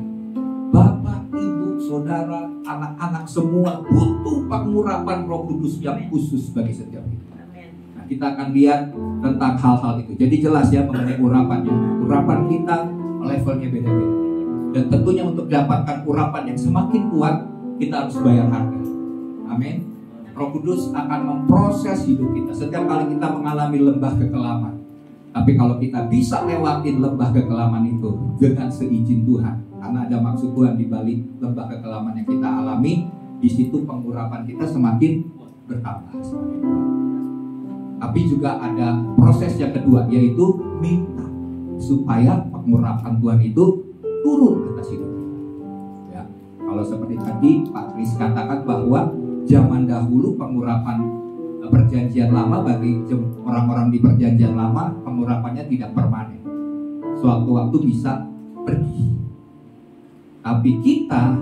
Bapak, ibu, saudara, anak-anak semua butuh pengurapan Roh Kudus yang khusus bagi setiap kita. Kita akan lihat tentang hal-hal itu. Jadi jelas ya mengenai urapannya. Urapan kita levelnya beda-beda. Dan tentunya untuk dapatkan urapan yang semakin kuat, kita harus bayar harga. Amin. Roh Kudus akan memproses hidup kita. Setiap kali kita mengalami lembah kekelaman, tapi kalau kita bisa lewatin lembah kekelaman itu dengan seizin Tuhan, karena ada maksud Tuhan di balik lembah kekelaman yang kita alami, di situ pengurapan kita semakin bertambah. Tapi juga ada proses yang kedua, yaitu minta supaya pengurapan Tuhan itu turun atas hidup kita. Ya, kalau seperti tadi Pak Kris katakan bahwa zaman dahulu pengurapan perjanjian lama bagi orang-orang di perjanjian lama, pengurapannya tidak permanen. Suatu waktu bisa pergi. Tapi kita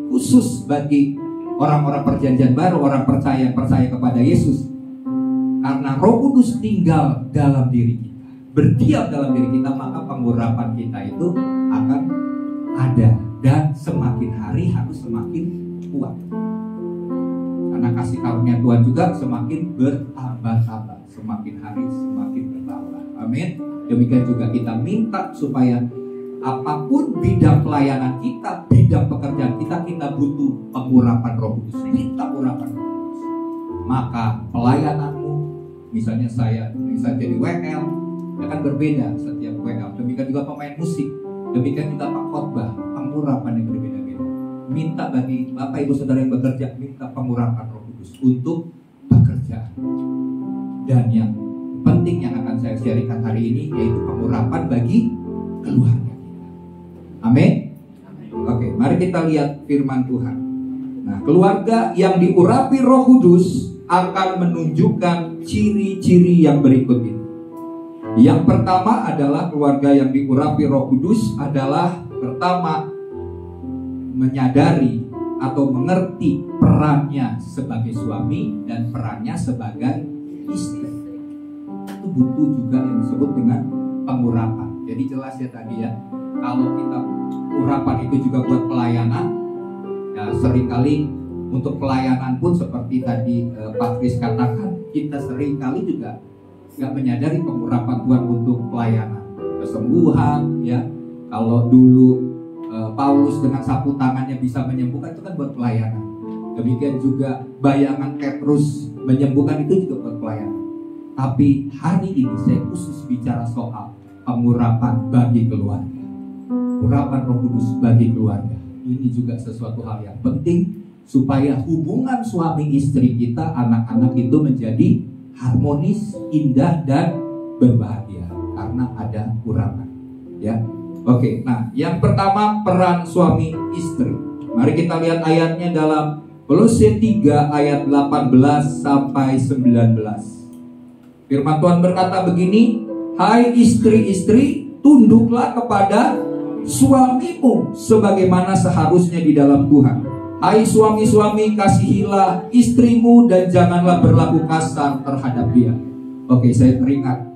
khusus bagi orang-orang perjanjian baru, orang percaya kepada Yesus. Karena Roh Kudus tinggal dalam diri kita, berdiam dalam diri kita, maka pengurapan kita itu akan ada dan semakin hari harus semakin kuat. Karena kasih karunia Tuhan juga semakin bertambah-tambah, semakin hari semakin bertambah. Amin. Demikian juga kita minta supaya apapun bidang pelayanan kita, bidang pekerjaan kita butuh pengurapan Roh Kudus. Minta urapan Roh Kudus. Maka pelayananmu, misalnya saya jadi WL, akan berbeda setiap WL. Demikian juga pemain musik, demikian juga pengkhotbah, pengurapan yang berbeda-beda. Minta bagi Bapak Ibu Saudara yang bekerja, minta pengurapan Roh Kudus untuk pekerjaan. Dan yang penting yang akan saya sharingkan hari ini yaitu pengurapan bagi keluarga kita. Amin. Oke, mari kita lihat firman Tuhan. Nah, keluarga yang diurapi Roh Kudus akan menunjukkan ciri-ciri yang berikut ini. Yang pertama adalah keluarga yang diurapi Roh Kudus adalah pertama menyadari atau mengerti perannya sebagai suami dan perannya sebagai istri. Itu butuh juga yang disebut dengan pengurapan. Jadi jelas ya tadi ya, kalau kita urapan itu juga buat pelayanan, ya seringkali untuk pelayanan pun seperti tadi Pak Kris katakan, kita seringkali juga nggak menyadari pengurapan Tuhan untuk pelayanan, kesembuhan ya. Kalau dulu Paulus dengan sapu tangannya bisa menyembuhkan, itu kan buat pelayanan. Demikian juga bayangan Petrus menyembuhkan, itu juga buat pelayanan. Tapi hari ini saya khusus bicara soal pengurapan bagi keluarga, urapan Roh Kudus bagi keluarga. Ini juga sesuatu hal yang penting supaya hubungan suami istri kita, anak-anak itu menjadi harmonis, indah dan berbahagia. karena ada urapan. Ya, oke. Nah, yang pertama peran suami istri. Mari kita lihat ayatnya dalam Kolose 3 ayat 18 sampai 19. Firman Tuhan berkata begini, hai istri-istri, tunduklah kepada suamimu sebagaimana seharusnya di dalam Tuhan. Hai suami-suami, kasihilah istrimu dan janganlah berlaku kasar terhadap dia. Oke, saya teringat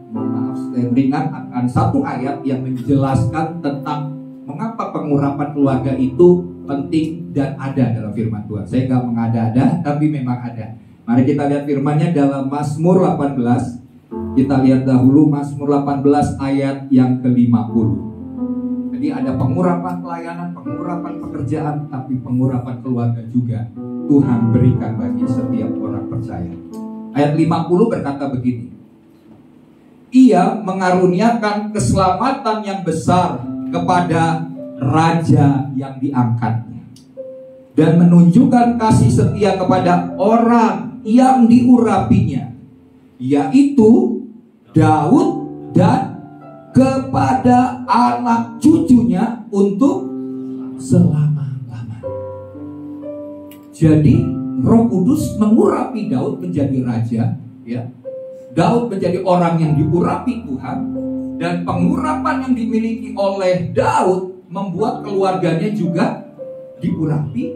akan satu ayat yang menjelaskan tentang mengapa pengurapan keluarga itu penting dan ada dalam firman Tuhan. Saya gak mengada-ada, tapi memang ada. Mari kita lihat firmannya dalam Mazmur 18. Kita lihat dahulu Mazmur 18 ayat yang ke-50. Jadi ada pengurapan pelayanan, pengurapan pekerjaan, tapi pengurapan keluarga juga Tuhan berikan bagi setiap orang percaya. Ayat 50 berkata begini, Ia mengaruniakan keselamatan yang besar kepada raja yang diangkatnya, dan menunjukkan kasih setia kepada orang yang diurapinya, yaitu Daud, dan kepada anak cucunya untuk selama-lamanya. Jadi Roh Kudus mengurapi Daud menjadi raja, ya. Daud menjadi orang yang diurapi Tuhan, dan pengurapan yang dimiliki oleh Daud membuat keluarganya juga diurapi,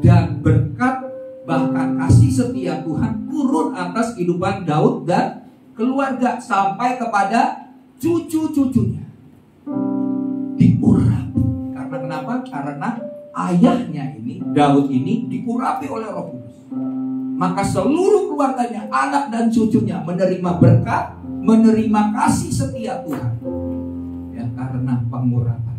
dan berkat bahkan kasih setia Tuhan turun atas kehidupan Daud dan keluarga sampai kepada cucu-cucunya. Diurapi. Karena kenapa? Karena ayahnya ini, Daud ini diurapi oleh Roh Kudus. Maka seluruh keluarganya, anak dan cucunya menerima berkat, menerima kasih setia Tuhan. Ya, karena pengurapan.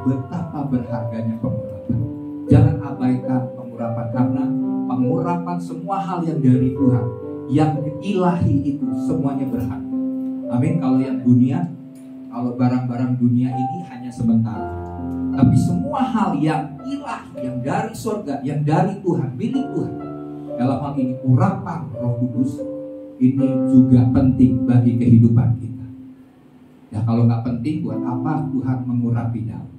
Betapa berharganya pengurapan. Jangan abaikan pengurapan, karena pengurapan semua hal yang dari Tuhan, yang ilahi itu semuanya berharga. Amin. Kalau yang dunia, kalau barang-barang dunia ini hanya sementara. Tapi semua hal yang ilahi, yang dari surga, yang dari Tuhan, milik Tuhan. Dalam hal ini urapan Roh Kudus ini juga penting bagi kehidupan kita. Ya, kalau nggak penting, buat apa Tuhan mengurapi Daud?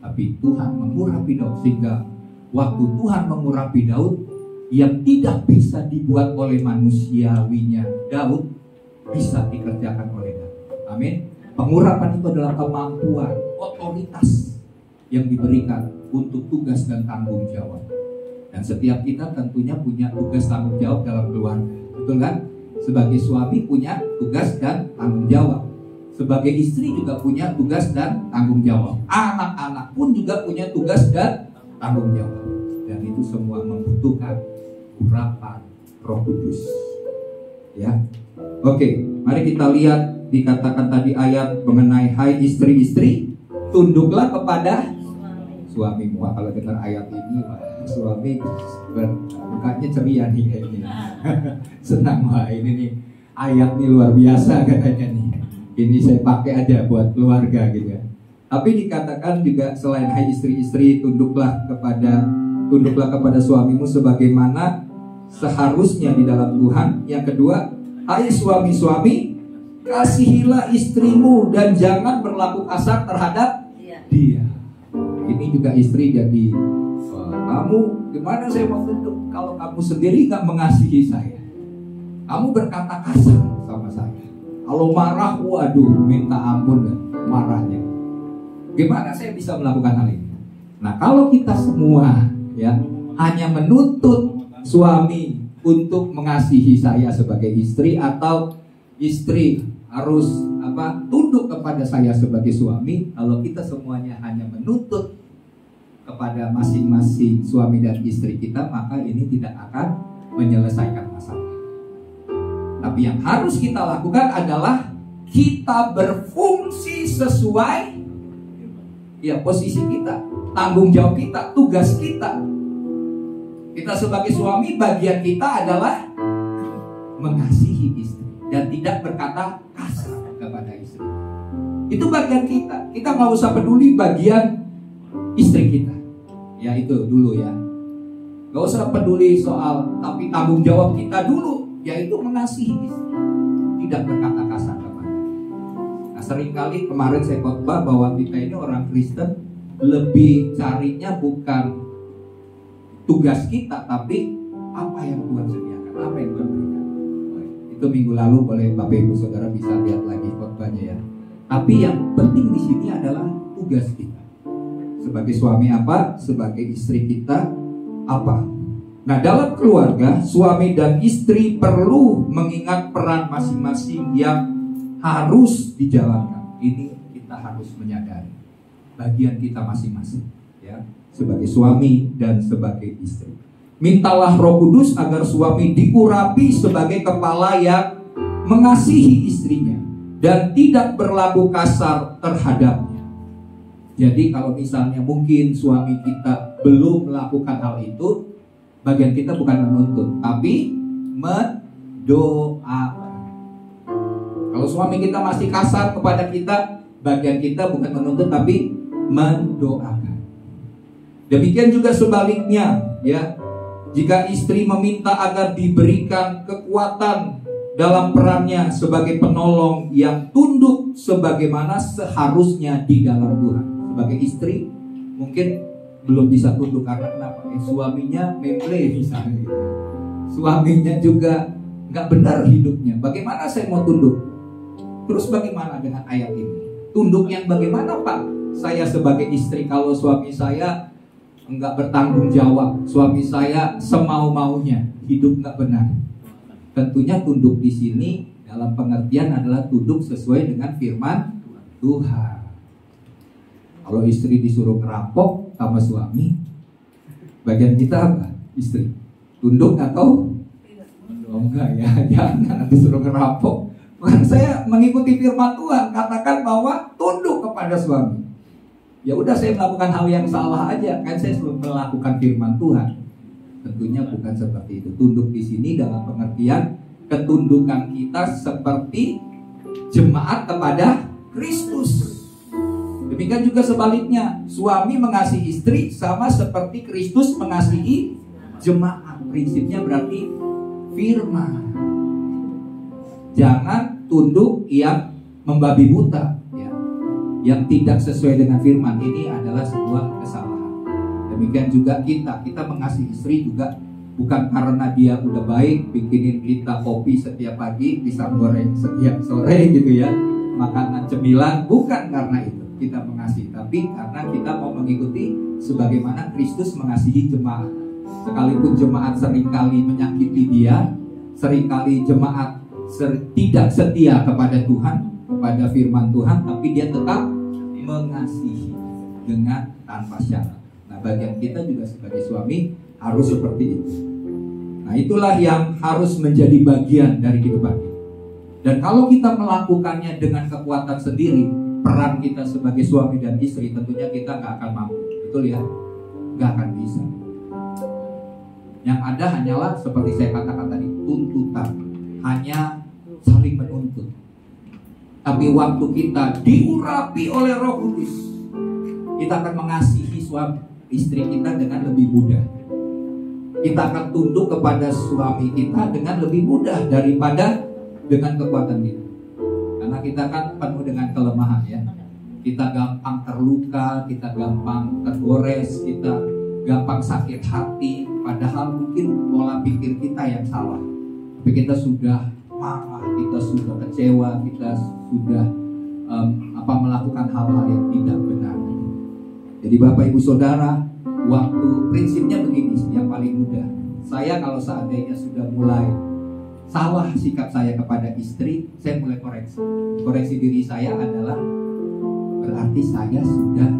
Tapi Tuhan mengurapi Daud sehingga waktu Tuhan mengurapi Daud, yang tidak bisa dibuat oleh manusiawinya Daud bisa dikerjakan oleh Daud. Amin. Pengurapan itu adalah kemampuan, otoritas yang diberikan untuk tugas dan tanggung jawab. Dan setiap kita tentunya punya tugas tanggung jawab dalam keluarga. Betul kan? Sebagai suami punya tugas dan tanggung jawab. Sebagai istri juga punya tugas dan tanggung jawab. Anak-anak pun juga punya tugas dan tanggung jawab. Dan itu semua membutuhkan urapan Roh Kudus. Ya. Oke, mari kita lihat, dikatakan tadi ayat mengenai hai istri-istri, tunduklah kepada suamimu. Wah, kalau dengar ayat ini, suami mukanya ceria nih kayaknya. Senang, wah ini nih ayat nih luar biasa katanya nih. Ini saya pakai aja buat keluarga gitu ya. Tapi dikatakan juga selain hai istri-istri, tunduklah kepada suamimu sebagaimana seharusnya di dalam Tuhan. Yang kedua, hai suami-suami, kasihilah istrimu dan jangan berlaku kasar terhadap dia. Ini juga istri jadi, kamu gimana saya mau tunduk kalau kamu sendiri gak mengasihi saya? Kamu berkata kasar sama saya. Kalau marah, waduh, minta ampun dan marahnya. Gimana saya bisa melakukan hal ini? Nah, kalau kita semua ya hanya menuntut suami untuk mengasihi saya sebagai istri, atau istri harus tunduk kepada saya sebagai suami, kalau kita semuanya hanya menuntut kepada masing-masing suami dan istri kita, maka ini tidak akan menyelesaikan masalah. Tapi yang harus kita lakukan adalah kita berfungsi sesuai ya posisi kita, tanggung jawab kita, tugas kita. Kita sebagai suami, bagian kita adalah mengasihi istri dan tidak berkata kasar kepada istri. Itu bagian kita. Kita nggak usah peduli bagian istri kita. Ya itu dulu ya. Nggak usah peduli soal, tapi tanggung jawab kita dulu, yaitu mengasihi istri, tidak berkata kasar kepada. Nah, seringkali kemarin saya khotbah bahwa kita ini orang Kristen lebih carinya bukan tugas kita, tapi apa yang Tuhan sediakan, apa yang Tuhan berikan. Itu minggu lalu, boleh Bapak Ibu Saudara bisa lihat lagi khotbahnya ya. Tapi yang penting di sini adalah tugas kita. Sebagai suami apa? Sebagai istri kita apa? Nah, dalam keluarga, suami dan istri perlu mengingat peran masing-masing yang harus dijalankan. Ini kita harus menyadari bagian kita masing-masing, ya, sebagai suami dan sebagai istri. Mintalah Roh Kudus agar suami diurapi sebagai kepala yang mengasihi istrinya dan tidak berlaku kasar terhadapnya. Jadi kalau misalnya mungkin suami kita belum melakukan hal itu, bagian kita bukan menuntut, tapi mendoakan. Kalau suami kita masih kasar kepada kita, bagian kita bukan menuntut, tapi mendoakan. Demikian juga sebaliknya, ya. Jika istri meminta agar diberikan kekuatan dalam perannya sebagai penolong yang tunduk sebagaimana seharusnya di dalam Tuhan. Sebagai istri mungkin belum bisa tunduk karena kenapa? Suaminya memble misalnya gitu. Suaminya juga nggak benar hidupnya. Bagaimana saya mau tunduk? Terus bagaimana dengan ayat ini? Tunduk yang bagaimana, Pak? Saya sebagai istri kalau suami saya nggak bertanggung jawab, suami saya semau-maunya, hidup nggak benar. Tentunya tunduk di sini dalam pengertian adalah tunduk sesuai dengan firman Tuhan. Kalau istri disuruh ngerampok sama suami, bagian kita apa? Istri tunduk atau enggak ya? Jangan disuruh ngerampok. Bukan, saya mengikuti firman Tuhan, katakan bahwa tunduk kepada suami. Ya udah, saya melakukan hal yang salah aja, kan saya melakukan firman Tuhan. Tentunya bukan seperti itu. Tunduk di sini dalam pengertian ketundukan kita seperti jemaat kepada Kristus. Demikian juga sebaliknya, suami mengasihi istri sama seperti Kristus mengasihi jemaat. Prinsipnya berarti firman. Jangan tunduk yang membabi buta, ya, yang tidak sesuai dengan firman. Ini adalah sebuah kesalahan. Demikian juga kita mengasihi istri juga bukan karena dia udah baik bikinin kita kopi setiap pagi, pisang goreng setiap sore gitu ya, makanan cemilan. Bukan karena itu kita mengasihi, tapi karena kita mau mengikuti sebagaimana Kristus mengasihi jemaat. Sekalipun jemaat seringkali menyakiti dia, seringkali jemaat tidak setia kepada Tuhan, kepada firman Tuhan, tapi dia tetap mengasihi dengan tanpa syarat. Nah, bagian kita juga sebagai suami harus seperti itu. Nah, itulah yang harus menjadi bagian dari kehidupan kita. Dan kalau kita melakukannya dengan kekuatan sendiri, peran kita sebagai suami dan istri, tentunya kita nggak akan mampu. Betul ya? Nggak akan bisa. Yang ada hanyalah seperti saya katakan tadi, tuntutan. Hanya saling menuntut. Tapi waktu kita diurapi oleh Roh Kudus, kita akan mengasihi suami istri kita dengan lebih mudah. Kita akan tunduk kepada suami kita dengan lebih mudah daripada dengan kekuatan kita. Karena kita kan penuh dengan kelemahan ya. Kita gampang terluka, kita gampang tergores, kita gampang sakit hati. Padahal mungkin pola pikir kita yang salah. Tapi kita sudah marah, kita sudah kecewa, kita sudah melakukan hal-hal yang tidak benar. Jadi Bapak Ibu Saudara, waktu prinsipnya begini, yang paling mudah. Saya kalau seandainya sudah mulai salah sikap saya kepada istri, saya mulai koreksi. Koreksi diri saya adalah berarti saya sudah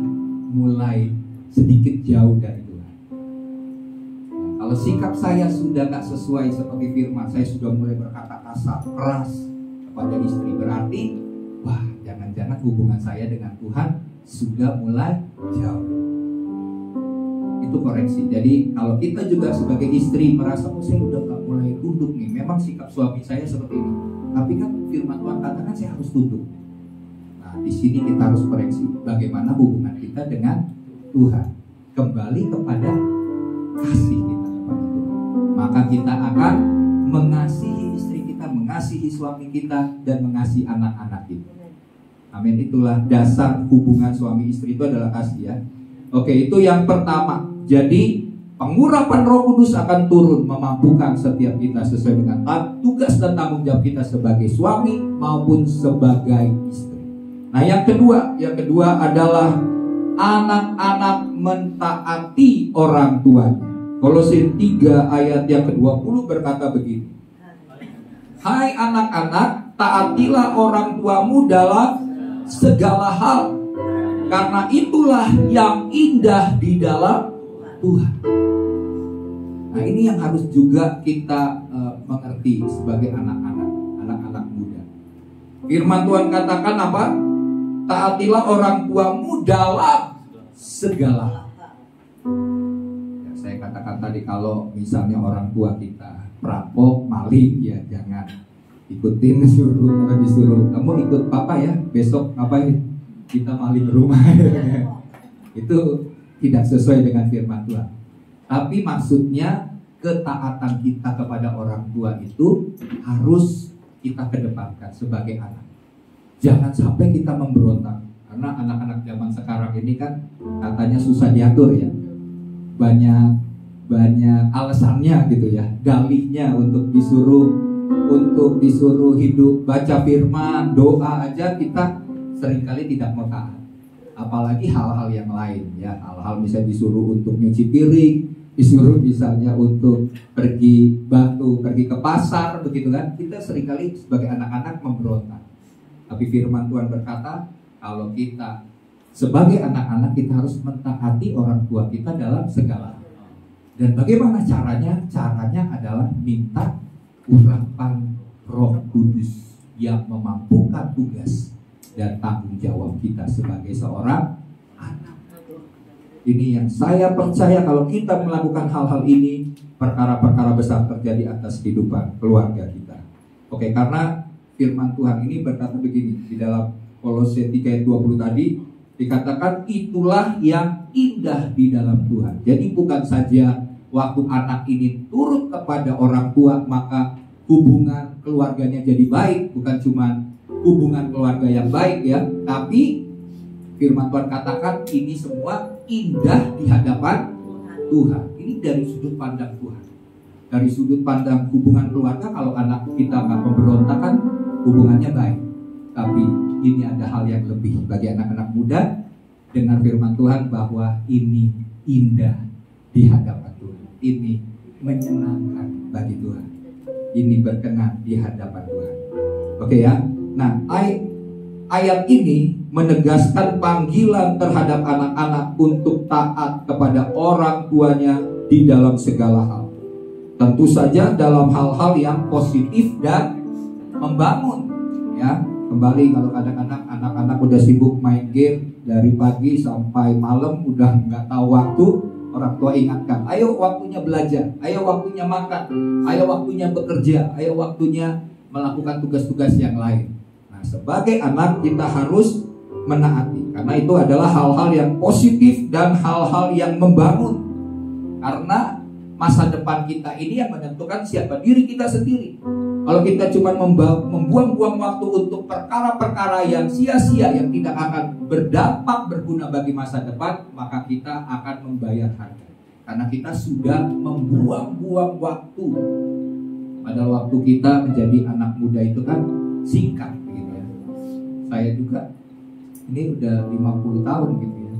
mulai sedikit jauh dari Tuhan. Kalau sikap saya sudah gak sesuai seperti firman, saya sudah mulai berkata kasar, keras kepada istri, berarti wah, jangan-jangan hubungan saya dengan Tuhan sudah mulai jauh. Itu koreksi. Jadi kalau kita juga sebagai istri merasa saya udah gak mulai tunduk nih, memang sikap suami saya seperti ini, tapi kan firman Tuhan katakan saya harus tunduk. Nah, di sini kita harus koreksi bagaimana hubungan kita dengan Tuhan, kembali kepada kasih kita kepada Tuhan. Maka kita akan mengasihi istri kita, mengasihi suami kita, dan mengasihi anak-anak kita. Amin. Itulah dasar hubungan suami istri, itu adalah kasih ya. Oke, itu yang pertama. Jadi pengurapan Roh Kudus akan turun memampukan setiap kita sesuai dengan tugas dan tanggung jawab kita sebagai suami maupun sebagai istri. Nah, yang kedua adalah anak-anak mentaati orang tuanya. Kolose 3 ayat yang ke-20 berkata begini. Hai anak-anak, taatilah orang tuamu dalam segala hal, karena itulah yang indah di dalam Tuhan. Nah, ini yang harus juga kita mengerti sebagai anak-anak muda. Firman Tuhan katakan apa? Taatilah orang tuamu dalam segala hal. Ya, saya katakan tadi, kalau misalnya orang tua kita perampok, maling, ya jangan ikutin, disuruh kamu ikut papa ya, besok ngapain? Kita maling rumah. Itu tidak sesuai dengan firman Tuhan. Tapi maksudnya ketaatan kita kepada orang tua itu harus kita kedepankan sebagai anak. Jangan sampai kita memberontak, karena anak-anak zaman sekarang ini kan katanya susah diatur ya. Banyak alasannya gitu ya, dalihnya untuk disuruh hidup baca firman, doa aja kita seringkali tidak mau taat. Apalagi hal-hal yang lain ya, hal-hal misalnya disuruh untuk nyuci piring, disuruh misalnya untuk pergi ke pasar, begitu kan. Kita seringkali sebagai anak-anak memberontak. Tapi firman Tuhan berkata, kalau kita sebagai anak-anak kita harus mentaati orang tua kita dalam segala hal. Dan bagaimana caranya? Caranya adalah minta urapan Roh Kudus yang memampukan tugas dan tanggung jawab kita sebagai seorang anak. Ini yang saya percaya, kalau kita melakukan hal-hal ini, perkara-perkara besar terjadi atas kehidupan keluarga kita. Oke, karena firman Tuhan ini berkata begini di dalam Kolose 3 ayat 20 tadi, dikatakan itulah yang indah di dalam Tuhan. Jadi bukan saja waktu anak ini turut kepada orang tua maka hubungan keluarganya jadi baik, bukan cuma hubungan keluarga yang baik ya, tapi firman Tuhan katakan ini semua indah di hadapan Tuhan. Ini dari sudut pandang Tuhan. Dari sudut pandang hubungan keluarga, kalau anak kita nggak memberontak kan hubungannya baik. Tapi ini ada hal yang lebih bagi anak-anak muda. Dengar firman Tuhan bahwa ini indah di hadapan Tuhan. Ini menyenangkan bagi Tuhan. Ini berkenan di hadapan Tuhan. Oke ya. Nah, ayat ini menegaskan panggilan terhadap anak-anak untuk taat kepada orang tuanya di dalam segala hal. Tentu saja dalam hal-hal yang positif dan membangun. Ya, kembali kalau kadang-kadang anak-anak udah sibuk main game dari pagi sampai malam, udah nggak tahu waktu. Orang tua ingatkan, ayo waktunya belajar, ayo waktunya makan, ayo waktunya bekerja, ayo waktunya melakukan tugas-tugas yang lain. Nah, sebagai anak kita harus menaati, karena itu adalah hal-hal yang positif dan hal-hal yang membangun. Karena masa depan kita ini yang menentukan siapa diri kita sendiri. Kalau kita cuma membuang-buang waktu untuk perkara-perkara yang sia-sia, yang tidak akan berdampak berguna bagi masa depan, maka kita akan membayar harga. Karena kita sudah membuang-buang waktu. Padahal waktu kita menjadi anak muda itu kan singkat gitu ya. Saya juga ini udah 50 tahun gitu ya.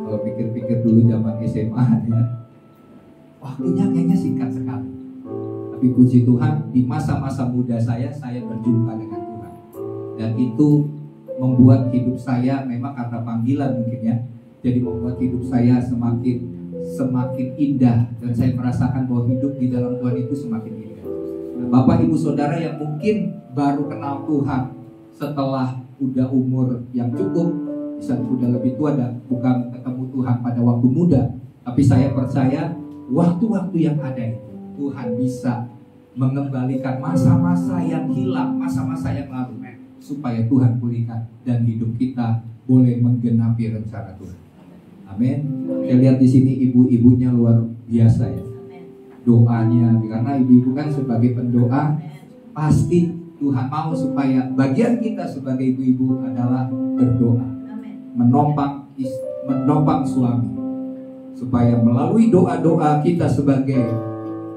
Kalau pikir-pikir dulu zaman SMA ya, waktunya kayaknya singkat sekali. Tapi puji Tuhan, di masa-masa muda saya berjumpa dengan Tuhan. Dan itu membuat hidup saya, memang karena panggilan mungkin ya, jadi membuat hidup saya semakin indah. Dan saya merasakan bahwa hidup di dalam Tuhan itu semakin indah. Nah, Bapak Ibu Saudara yang mungkin baru kenal Tuhan setelah udah umur yang cukup, bisa udah lebih tua dan bukan ketemu Tuhan pada waktu muda, tapi saya percaya waktu-waktu yang ada itu Tuhan bisa mengembalikan masa-masa yang hilang, masa-masa yang lalu, supaya Tuhan pulihkan dan hidup kita boleh menggenapi rencana Tuhan. Amin. Saya lihat di sini ibu-ibunya luar biasa ya. Doanya, karena ibu-ibu kan sebagai pendoa, pasti Tuhan mau supaya bagian kita sebagai ibu-ibu adalah berdoa, menopang suami, supaya melalui doa-doa kita sebagai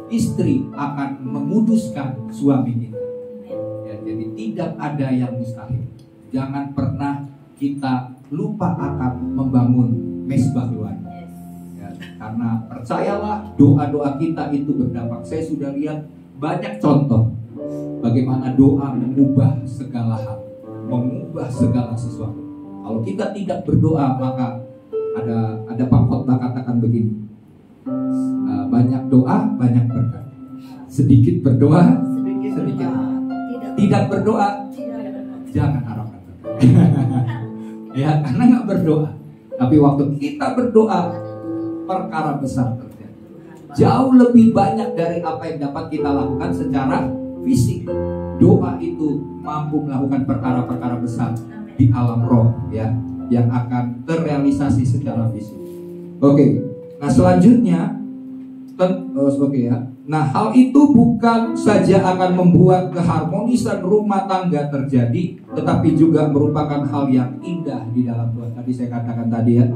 istri akan menguduskan suami kita. Ya, jadi tidak ada yang mustahil. Jangan pernah kita lupa akan membangun mesbah keluarga. Ya, karena percayalah doa-doa kita itu berdampak. Saya sudah lihat banyak contoh bagaimana doa mengubah segala hal, mengubah segala sesuatu. Kalau kita tidak berdoa, maka ada pengkhotbah katakan begini, banyak doa banyak berkat, sedikit berdoa sedikit. Tidak berdoa jangan harapkan ya, karena nggak berdoa. Tapi waktu kita berdoa, perkara besar terjadi, jauh lebih banyak dari apa yang dapat kita lakukan secara fisik. Doa itu mampu melakukan perkara-perkara besar di alam roh, ya, yang akan terrealisasi secara fisik. Oke. Nah selanjutnya, ya. Nah hal itu bukan saja akan membuat keharmonisan rumah tangga terjadi, tetapi juga merupakan hal yang indah di dalam Tuhan. Tadi saya katakan tadi ya.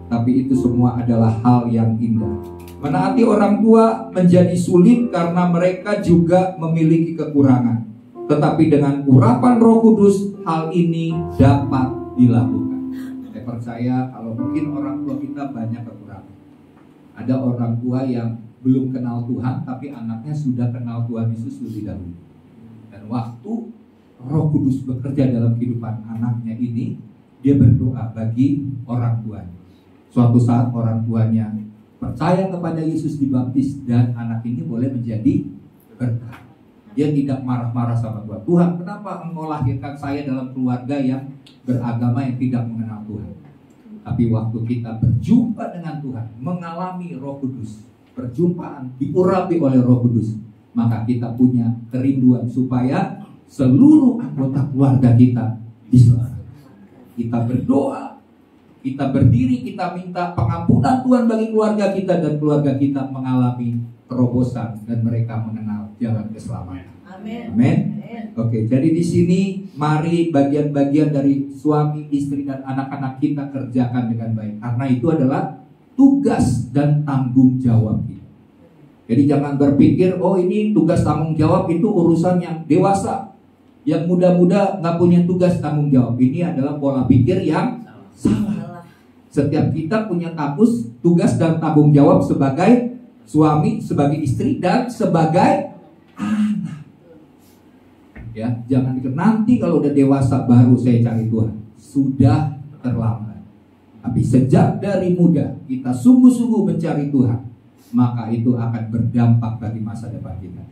Tapi itu semua adalah hal yang indah. Menaati orang tua menjadi sulit karena mereka juga memiliki kekurangan. Tetapi dengan urapan Roh Kudus, hal ini dapat dilakukan. Saya percaya kalau mungkin orang tua kita banyak kekurangan. Ada orang tua yang belum kenal Tuhan, tapi anaknya sudah kenal Tuhan Yesus lebih dahulu. Dan waktu Roh Kudus bekerja dalam kehidupan anaknya ini, dia berdoa bagi orang tuanya. Suatu saat orang tuanya percaya kepada Yesus, dibaptis, dan anak ini boleh menjadi berkat. Dia tidak marah-marah sama Tuhan. Tuhan, kenapa engkau lahirkan saya dalam keluarga yang beragama yang tidak mengenal Tuhan? Tapi waktu kita berjumpa dengan Tuhan, mengalami Roh Kudus, perjumpaan diurapi oleh Roh Kudus, maka kita punya kerinduan supaya seluruh anggota keluarga kita diselamatkan. Kita berdoa, kita berdiri, kita minta pengampunan Tuhan bagi keluarga kita, dan keluarga kita mengalami terobosan dan mereka mengenal jalan keselamatan. Amin. Oke, jadi di sini mari bagian-bagian dari suami, istri, dan anak-anak kita kerjakan dengan baik, karena itu adalah tugas dan tanggung jawab kita. Jadi jangan berpikir, oh ini tugas tanggung jawab itu urusan yang dewasa, yang muda-muda nggak punya tugas tanggung jawab. Ini adalah pola pikir yang salah. Setiap kita punya tugas dan tanggung jawab sebagai suami, sebagai istri, dan sebagai anak. Ya, jangan pikir nanti kalau udah dewasa baru saya cari Tuhan. Sudah terlambat. Tapi sejak dari muda kita sungguh-sungguh mencari Tuhan, maka itu akan berdampak bagi masa depan kita.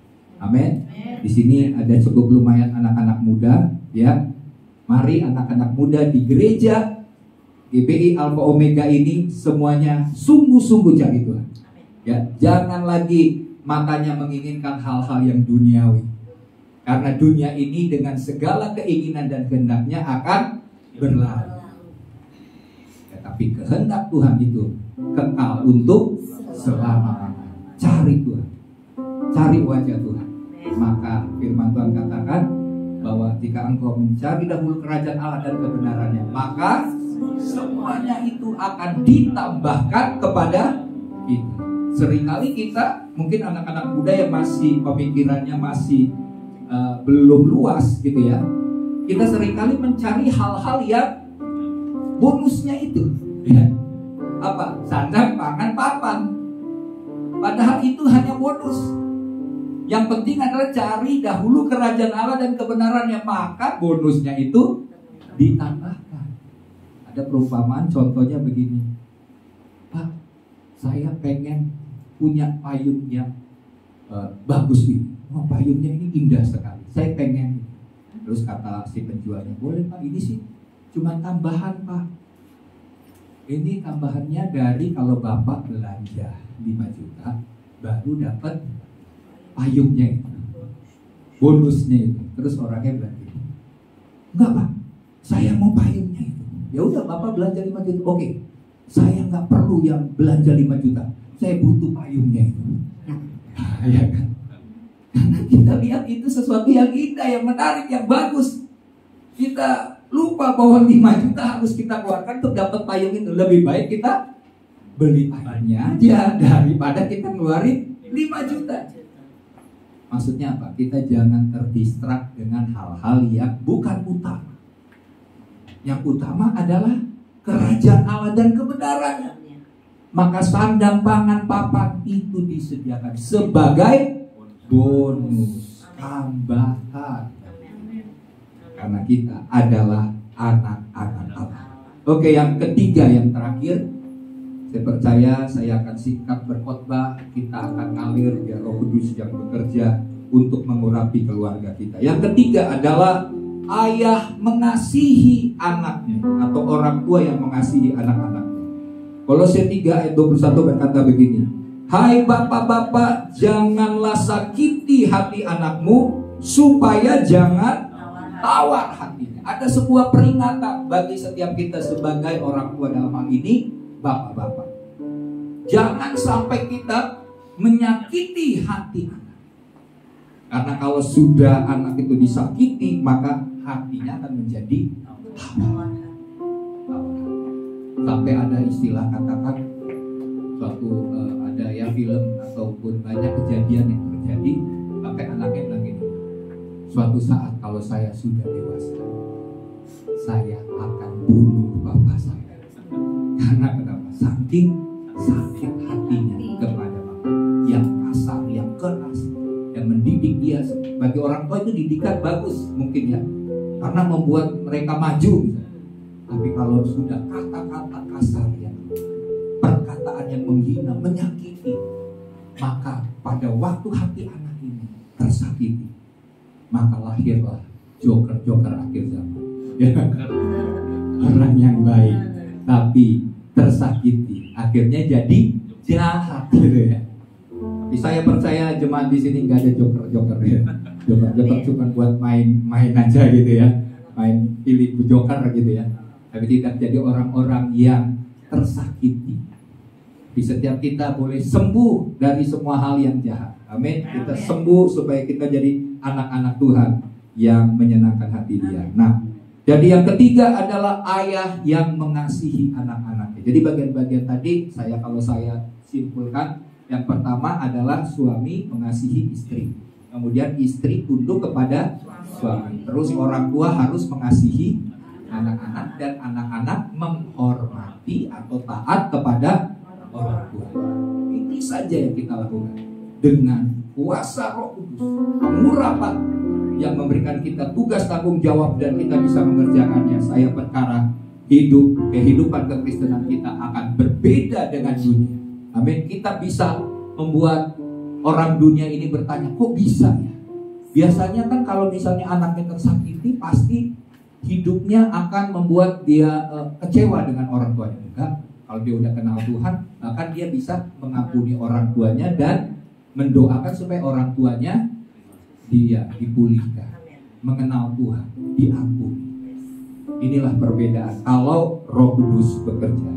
Amin. Di sini ada cukup lumayan anak-anak muda, ya. Mari anak-anak muda di gereja GBI Alpha Omega ini semuanya sungguh-sungguh cari Tuhan. Ya, jangan lagi matanya menginginkan hal-hal yang duniawi. Karena dunia ini dengan segala keinginan dan kehendaknya akan berlalu. Ya, tapi kehendak Tuhan itu kekal untuk selama-lamanya. Cari Tuhan, cari wajah Tuhan. Maka firman Tuhan katakan bahwa jika engkau mencari dahulu kerajaan Allah dan kebenarannya, maka semuanya itu akan ditambahkan kepada kita. Seringkali kita, mungkin anak-anak muda yang masih pemikirannya masih belum luas gitu ya, kita seringkali mencari hal-hal yang bonusnya itu ya. Apa? Sandang, pangan, papan. Padahal itu hanya bonus. Yang penting adalah cari dahulu kerajaan Allah dan kebenarannya, maka bonusnya itu ditambahkan. Ada perumpamaan, contohnya begini, Pak, saya pengen punya payung yang bagus ini. Oh, payungnya ini indah sekali, saya pengen. Terus kata si penjualnya, boleh Pak, ini sih cuma tambahan Pak. Ini tambahannya dari kalau Bapak belanja 5 juta baru dapat payungnya itu, bonusnya itu. Terus orangnya bilang, enggak Pak, saya mau payungnya itu. Ya udah, Bapak belanja 5 juta. Oke, saya nggak perlu yang belanja 5 juta, saya butuh payungnya itu. Ya kan? Karena kita lihat itu sesuatu yang indah, yang menarik, yang bagus. Kita lupa bahwa 5 juta harus kita keluarkan untuk dapat payung itu. Lebih baik kita beli payungnya aja daripada kita ngeluarin 5 juta. Maksudnya apa? Kita jangan terdistrak dengan hal-hal yang bukan utama. Yang utama adalah kerajaan Allah dan kebenarannya. Maka sandang, pangan, papan itu disediakan sebagai bonus, tambahan. Karena kita adalah anak-anak Allah. Oke, yang ketiga, yang terakhir, saya percaya saya akan sikap berkhotbah, kita akan ngalir biar Roh Kudus yang bekerja untuk mengurapi keluarga kita. Yang ketiga adalah ayah mengasihi anaknya, atau orang tua yang mengasihi anak-anaknya. Kolose 3 ayat 21 berkata begini, hai bapak-bapak, janganlah sakiti hati anakmu, supaya jangan tawar hatinya. Ada sebuah peringatan bagi setiap kita sebagai orang tua, dalam hal ini bapak-bapak. Jangan sampai kita menyakiti hati anak. Karena kalau sudah anak itu disakiti, maka hatinya akan menjadi tawar. Sampai ada istilah, katakan suatu ada ya film ataupun banyak kejadian yang terjadi, sampai anaknya bilang gini, suatu saat kalau saya sudah dewasa, saya akan bunuh bapak saya. Karena kenapa? Saking sakit hatinya kepada bapak, yang kasar, yang keras, yang mendidik dia. Bagi orang tua itu didikan bagus mungkin ya, karena membuat mereka maju misalnya. Tapi kalau sudah kata-kata kasar yang perkataan yang menghina, menyakiti, maka pada waktu hati anak ini tersakiti, maka lahirlah joker-joker akhir zaman. Ya, orang yang baik tapi tersakiti, akhirnya jadi jahat gitu ya. Tapi saya percaya jemaat di sini nggak ada joker-joker ya. Joker-joker cuma buat main aja gitu ya, main pilih joker gitu ya. Tapi tidak jadi orang-orang yang tersakiti. Di setiap kita boleh sembuh dari semua hal yang jahat. Amin. Kita sembuh supaya kita jadi anak-anak Tuhan yang menyenangkan hati Dia. Nah, jadi yang ketiga adalah ayah yang mengasihi anak-anaknya. Jadi bagian-bagian tadi kalau saya simpulkan, yang pertama adalah suami mengasihi istri. Kemudian istri tunduk kepada suami. Terus orang tua harus mengasihi anak-anak, dan anak-anak menghormati atau taat kepada orang tua. Ini saja yang kita lakukan dengan kuasa Roh Kudus, pengurapan yang memberikan kita tugas tanggung jawab dan kita bisa mengerjakannya. Saya perkara kehidupan kekristenan kita akan berbeda dengan dunia. Amin. Kita bisa membuat orang dunia ini bertanya, kok bisa ya? Biasanya kan kalau misalnya anaknya tersakiti, pasti hidupnya akan membuat dia kecewa dengan orang tuanya. Enggak, kalau dia udah kenal Tuhan, bahkan dia bisa mengampuni orang tuanya dan mendoakan supaya orang tuanya dia dipulihkan, mengenal Tuhan, diampuni. Inilah perbedaan kalau Roh Kudus bekerja.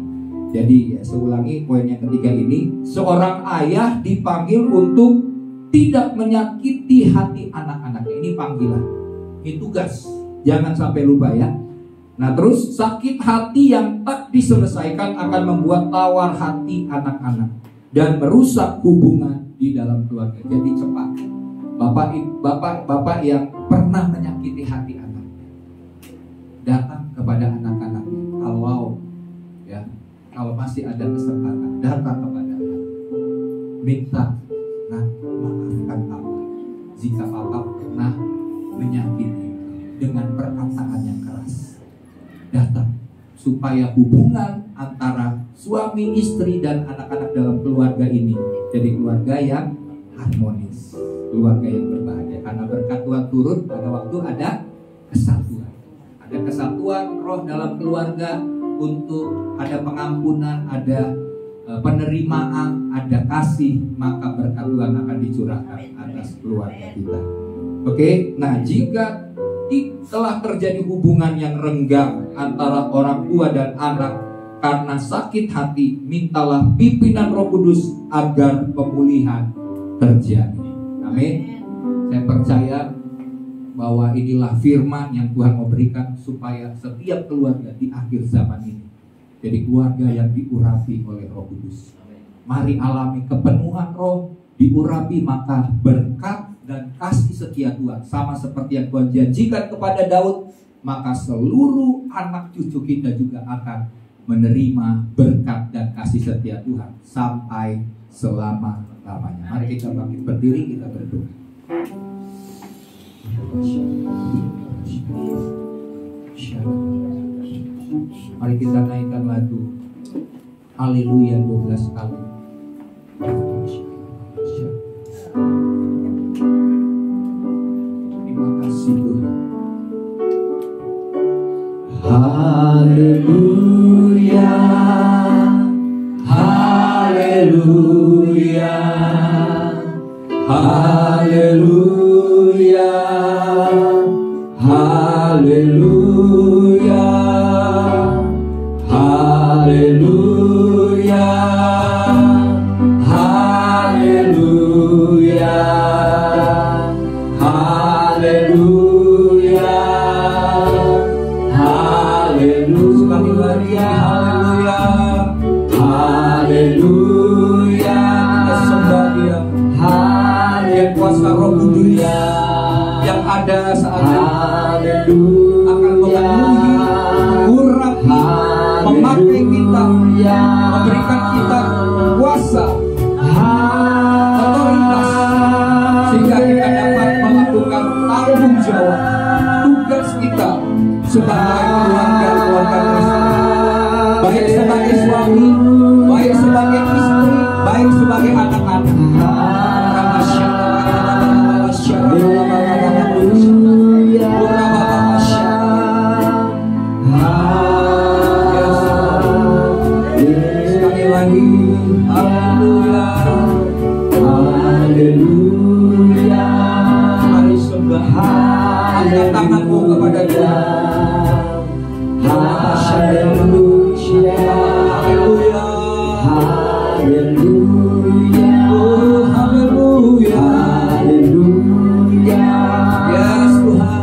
Jadi saya ulangi poin yang ketiga ini, seorang ayah dipanggil untuk tidak menyakiti hati anak-anaknya. Ini panggilan, ini tugas. Jangan sampai lupa ya. Nah terus, sakit hati yang tak diselesaikan akan membuat tawar hati anak-anak dan merusak hubungan di dalam keluarga. Jadi cepat, bapak yang pernah menyakiti hati anaknya, datang kepada anak-anaknya. Kalau masih ada kesempatan, datang kepada anak, minta, maafkan papa jika papa pernah menyakiti dengan perkataan yang keras. Datang supaya hubungan antara suami, istri, dan anak-anak dalam keluarga ini jadi keluarga yang harmonis, keluarga yang berbahagia. Karena berkat Tuhan turun pada waktu ada kesatuan. Ada kesatuan roh dalam keluarga, untuk ada pengampunan, ada penerimaan, ada kasih, maka berkat Tuhan akan dicurahkan atas keluarga kita. Oke, nah jika telah terjadi hubungan yang renggang antara orang tua dan anak karena sakit hati, mintalah pimpinan Roh Kudus agar pemulihan terjadi. Amin. Saya percaya bahwa inilah firman yang Tuhan mau berikan supaya setiap keluarga di akhir zaman ini jadi keluarga yang diurapi oleh Roh Kudus. Mari alami kepenuhan Roh, diurapi, maka berkat dan kasih setia Tuhan sama seperti yang Tuhan janjikan kepada Daud, maka seluruh anak cucu kita juga akan menerima berkat dan kasih setia Tuhan sampai selama-lamanya. Mari kita bangkit berdiri, kita berdoa. Mari kita naikkan lagu Haleluya 12 kali. Terima kasih Tuhan. Haleluya, haleluya, haleluya, haleluya, haleluya, haleluya, haleluya, haleluya. Sekali lagi haleluya, haleluya. Kita sembah Dia, yang kuasa Roh Kudus yang ada saat ini akan memenuhi, mengurapi, memakai kita, memberikan kita kuasa, otoritas, sehingga kita dapat melakukan tanggung jawab tugas kita sebagai keluarga Kristen, baik sebagai suami, baik sebagai istri, baik sebagai anak-anak. Sekali lagi, haleluya, haleluya. Mari sembah, angkat tanganmu kepada Tuhan. Haleluya, haleluya, haleluya, oh haleluya, haleluya. Yes Tuhan,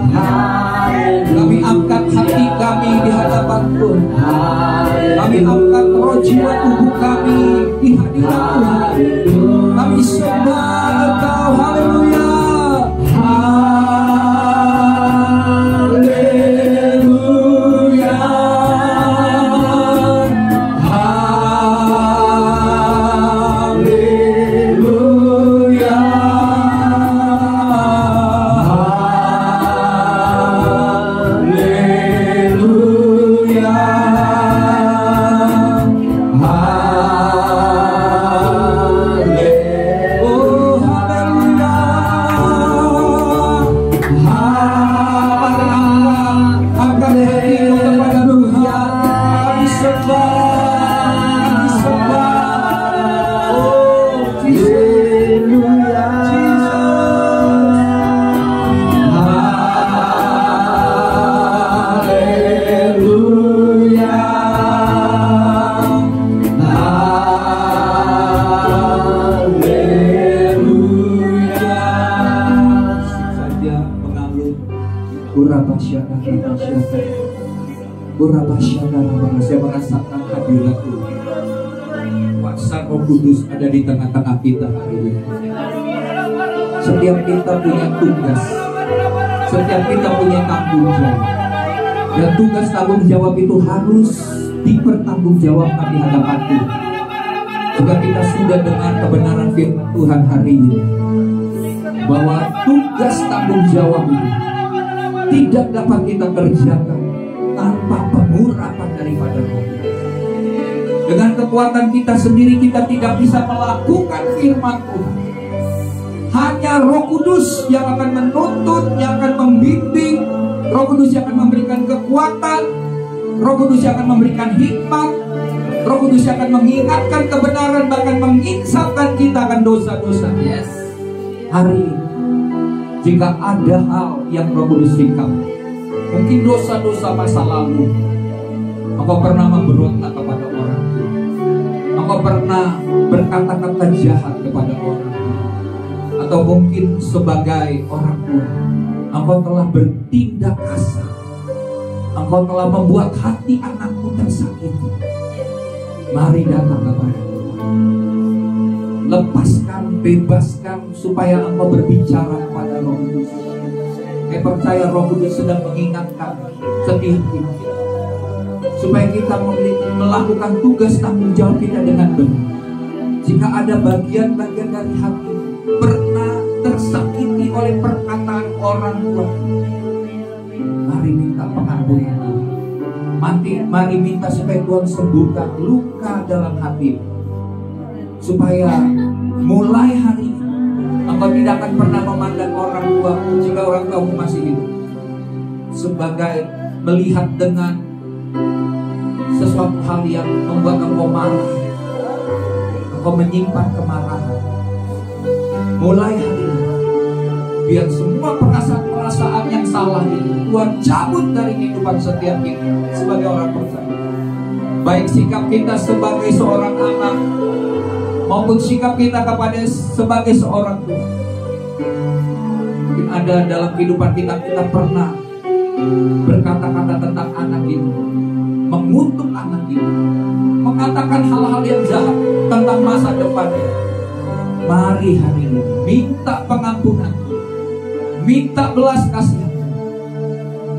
kami angkat hati kami di hadapan Tuhan. Kami angkat roh jiwa tubuh kami di hadirat Tuhan. Kami sembah Engkau, haleluya, haleluya, haleluya, haleluya. Saya merasakan hadirat Tuhan. Kuasa Roh Kudus ada di tengah-tengah kita hari ini. Setiap kita punya tugas, setiap kita punya tanggung jawab, dan tugas tanggung jawab itu harus dipertanggungjawabkan di hadapan Tuhan. Jika kita sudah dengar kebenaran firman Tuhan hari ini, bahwa tugas tanggung jawab itu tidak dapat kita kerjakan tanpa pengurapan daripada Roh. Dengan kekuatan kita sendiri kita tidak bisa melakukan firman Tuhan. Hanya Roh Kudus yang akan menuntun, yang akan membimbing, Roh Kudus yang akan memberikan kekuatan, Roh Kudus yang akan memberikan hikmat, Roh Kudus yang akan mengingatkan kebenaran, bahkan menginsafkan kita akan dosa-dosa. Yes. Hari ini, jika ada hal yang Roh Kudus singkap, mungkin dosa-dosa masa lalu, engkau pernah memberontak kepada orang tua, engkau pernah berkata-kata jahat kepada orang tua, atau mungkin sebagai orang tua Engkau telah bertindak kasar. Engkau telah membuat hati anakmu tersakiti. Mari datang kepada Tuhan. Lepaskan, bebaskan, supaya engkau berbicara kepada Roh Kudus. Saya percaya Roh Kudus sedang mengingatkan setiap kita, supaya kita melakukan tugas tanggung jawab kita dengan benar. Jika ada bagian-bagian dari hati pernah tersakiti oleh perkataan orang tua, mari minta pengampunan Tuhan. Mari minta supaya Tuhan sembuhkan luka dalam hati, supaya mulai hari ini engkau tidak akan pernah memandang orang tua, jika orang tua masih hidup, sebagai melihat dengan sesuatu hal yang membuat engkau marah, engkau menyimpan kemarahan. Mulai hari ini, biar semua perasaan-perasaan yang salah itu Tuhan cabut dari kehidupan setiap kita sebagai orang percaya. Baik sikap kita sebagai seorang anak maupun sikap kita kepada sebagai seorang tua. Mungkin ada dalam kehidupan kita pernah berkata-kata tentang anak itu, mengutuk anak itu, mengatakan hal-hal yang jahat tentang masa depannya. Mari hari ini minta pengampunan, minta belas kasihan,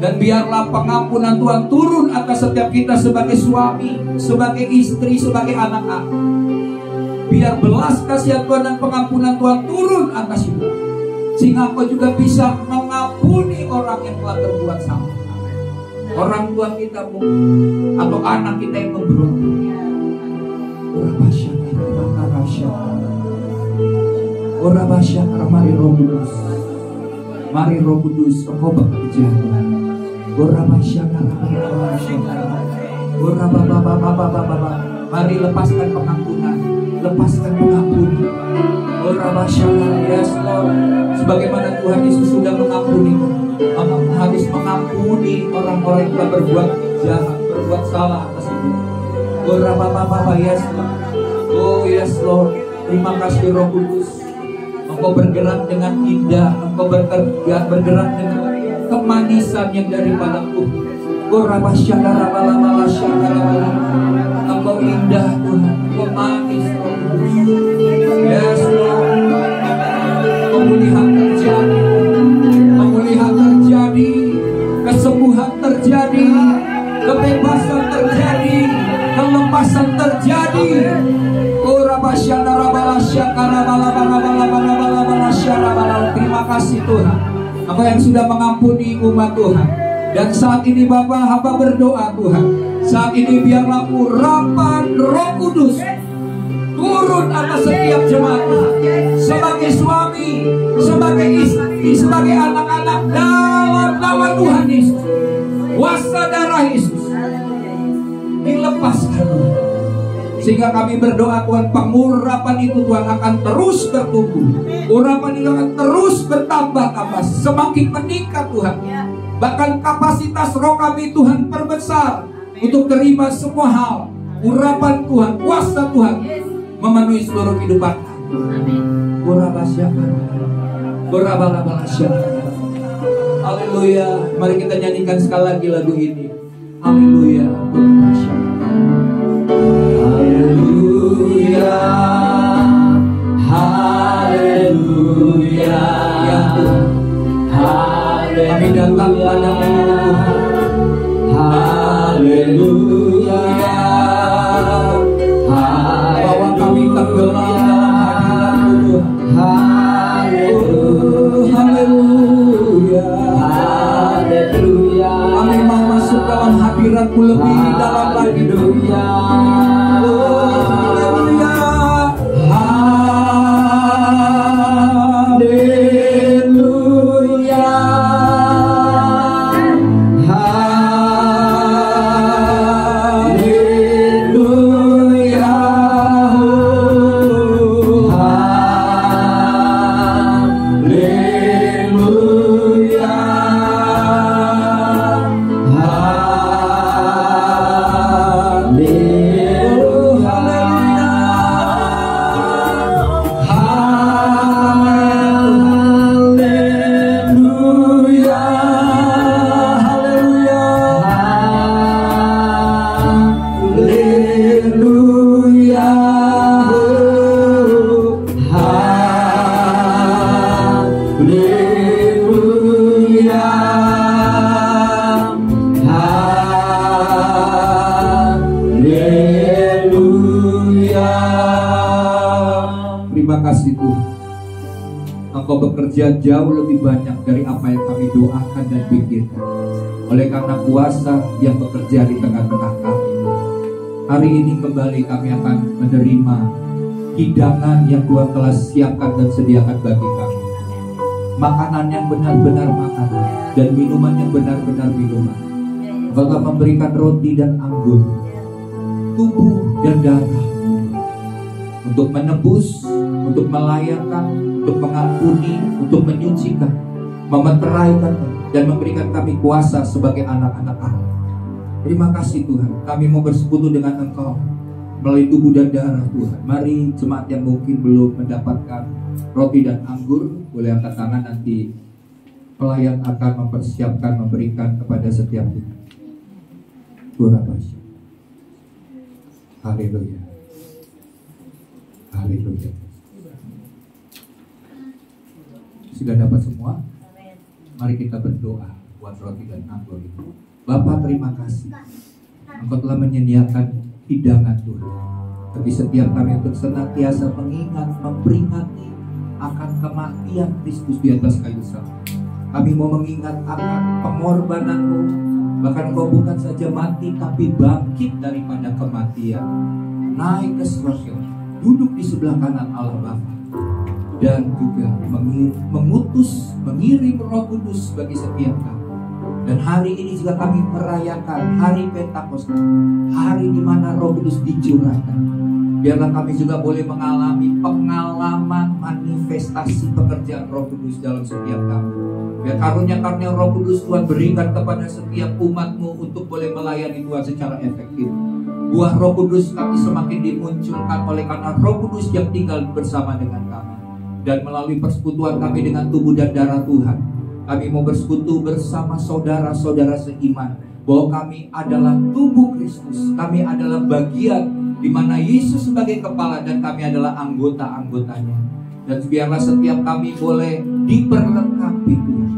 dan biarlah pengampunan Tuhan turun atas setiap kita sebagai suami, sebagai istri, sebagai anak-anak. Biar belas kasihan Tuhan dan pengampunan Tuhan turun atas kita, sehingga engkau juga bisa mengampuni orang yang telah berbuat salah. Orang tua kita atau anak kita yang memberontak. Mari Roh Kudus, mari Roh Kudus, engkau bekerja. Mari lepaskan pengampunan, lepaskan pengampuni. Yes Lord, sebagaimana Tuhan Yesus sudah mengampuni, habis mengampuni orang-orang yang telah berbuat jahat, berbuat salah atas itu. Yes Lord. Oh yes Lord, terima kasih Roh Kudus. Engkau bergerak dengan indah, engkau bergerak dengan kemanisan yang daripada Tuhan. Engkau indah Tuhan, engkau manis Roh Kudus. Yes Lord, pemulihan terjadi, pemulihan terjadi, kesembuhan terjadi, kebebasan terjadi, kelepasan terjadi. Terima kasih Tuhan, Engkau yang sudah mengampuni umat Tuhan. Dan saat ini Bapa, hamba berdoa Tuhan, saat ini biarlah urapan Roh Kudus turun atas setiap jemaat Tuhan, sebagai suami, sebagai istri, sebagai anak-anak, dalam nama Tuhan Yesus. Kuasa darah Yesus dilepaskan Tuhan, sehingga kami berdoa Tuhan, pengurapan itu Tuhan akan terus bertumbuh, urapan itu akan terus bertambah-tambah, semakin meningkat Tuhan. Bahkan kapasitas roh kami Tuhan perbesar untuk terima semua hal, urapan Tuhan, kuasa Tuhan memenuhi seluruh kehidupan. Haleluya. Mari kita nyanyikan sekali lagi lagu ini. Haleluya. Haleluya. Haleluya. Ya Tuhan, kami datang padamu Tuhan. Haleluya. Bahwa kami tenggelam dalam hadirat-Mu Tuhan. Haleluya. Haleluya. Kami mau masuk dalam hadirat-Mu lebih dalam lagi dunia. Engkau bekerja jauh lebih banyak dari apa yang kami doakan dan pikirkan. Oleh karena kuasa yang bekerja di tengah-tengah kami, hari ini kembali kami akan menerima hidangan yang Tuhan telah siapkan dan sediakan bagi kami. Makanan yang benar-benar makanan dan minuman yang benar-benar minuman. Engkau telah memberikan roti dan anggur, tubuh dan darah, untuk menebus, untuk melayarkan, untuk mengampuni, untuk menyucikan, memeteraikan, dan memberikan kami kuasa sebagai anak-anak Allah. Terima kasih Tuhan, kami mau bersekutu dengan Engkau melalui tubuh dan darah Tuhan. Mari jemaat yang mungkin belum mendapatkan roti dan anggur, boleh angkat tangan, nanti pelayan akan mempersiapkan, memberikan kepada setiap kita. Tuhan Bapa. Haleluya. Haleluya. Sudah dapat semua? Mari kita berdoa buat roti dan anggur itu. Bapa, terima kasih. Engkau telah menyediakan hidangan Tuhan. Bagi setiap kami untuk senantiasa mengingat, memperingati akan kematian Kristus di atas kayu salib. Kami mau mengingat akan pengorbanan-Mu. Bahkan Engkau bukan saja mati, tapi bangkit daripada kematian, naik ke surga, duduk di sebelah kanan Allah Bapa, dan juga mengirim Roh Kudus bagi setiap kami. Dan hari ini juga kami merayakan hari Pentakosta, hari di mana Roh Kudus dicurahkan. Biarlah kami juga boleh mengalami pengalaman manifestasi pekerjaan Roh Kudus dalam setiap kami. Biar karunia-karunia Roh Kudus Tuhan berikan kepada setiap umat-Mu untuk boleh melayani Tuhan secara efektif. Buah Roh Kudus kami semakin dimunculkan oleh karena Roh Kudus yang tinggal bersama dengan kami. Dan melalui persekutuan kami dengan tubuh dan darah Tuhan, kami mau bersekutu bersama saudara-saudara seiman, bahwa kami adalah tubuh Kristus. Kami adalah bagian di mana Yesus sebagai kepala dan kami adalah anggota-anggotanya. Dan biarlah setiap kami boleh diperlengkapi Tuhan,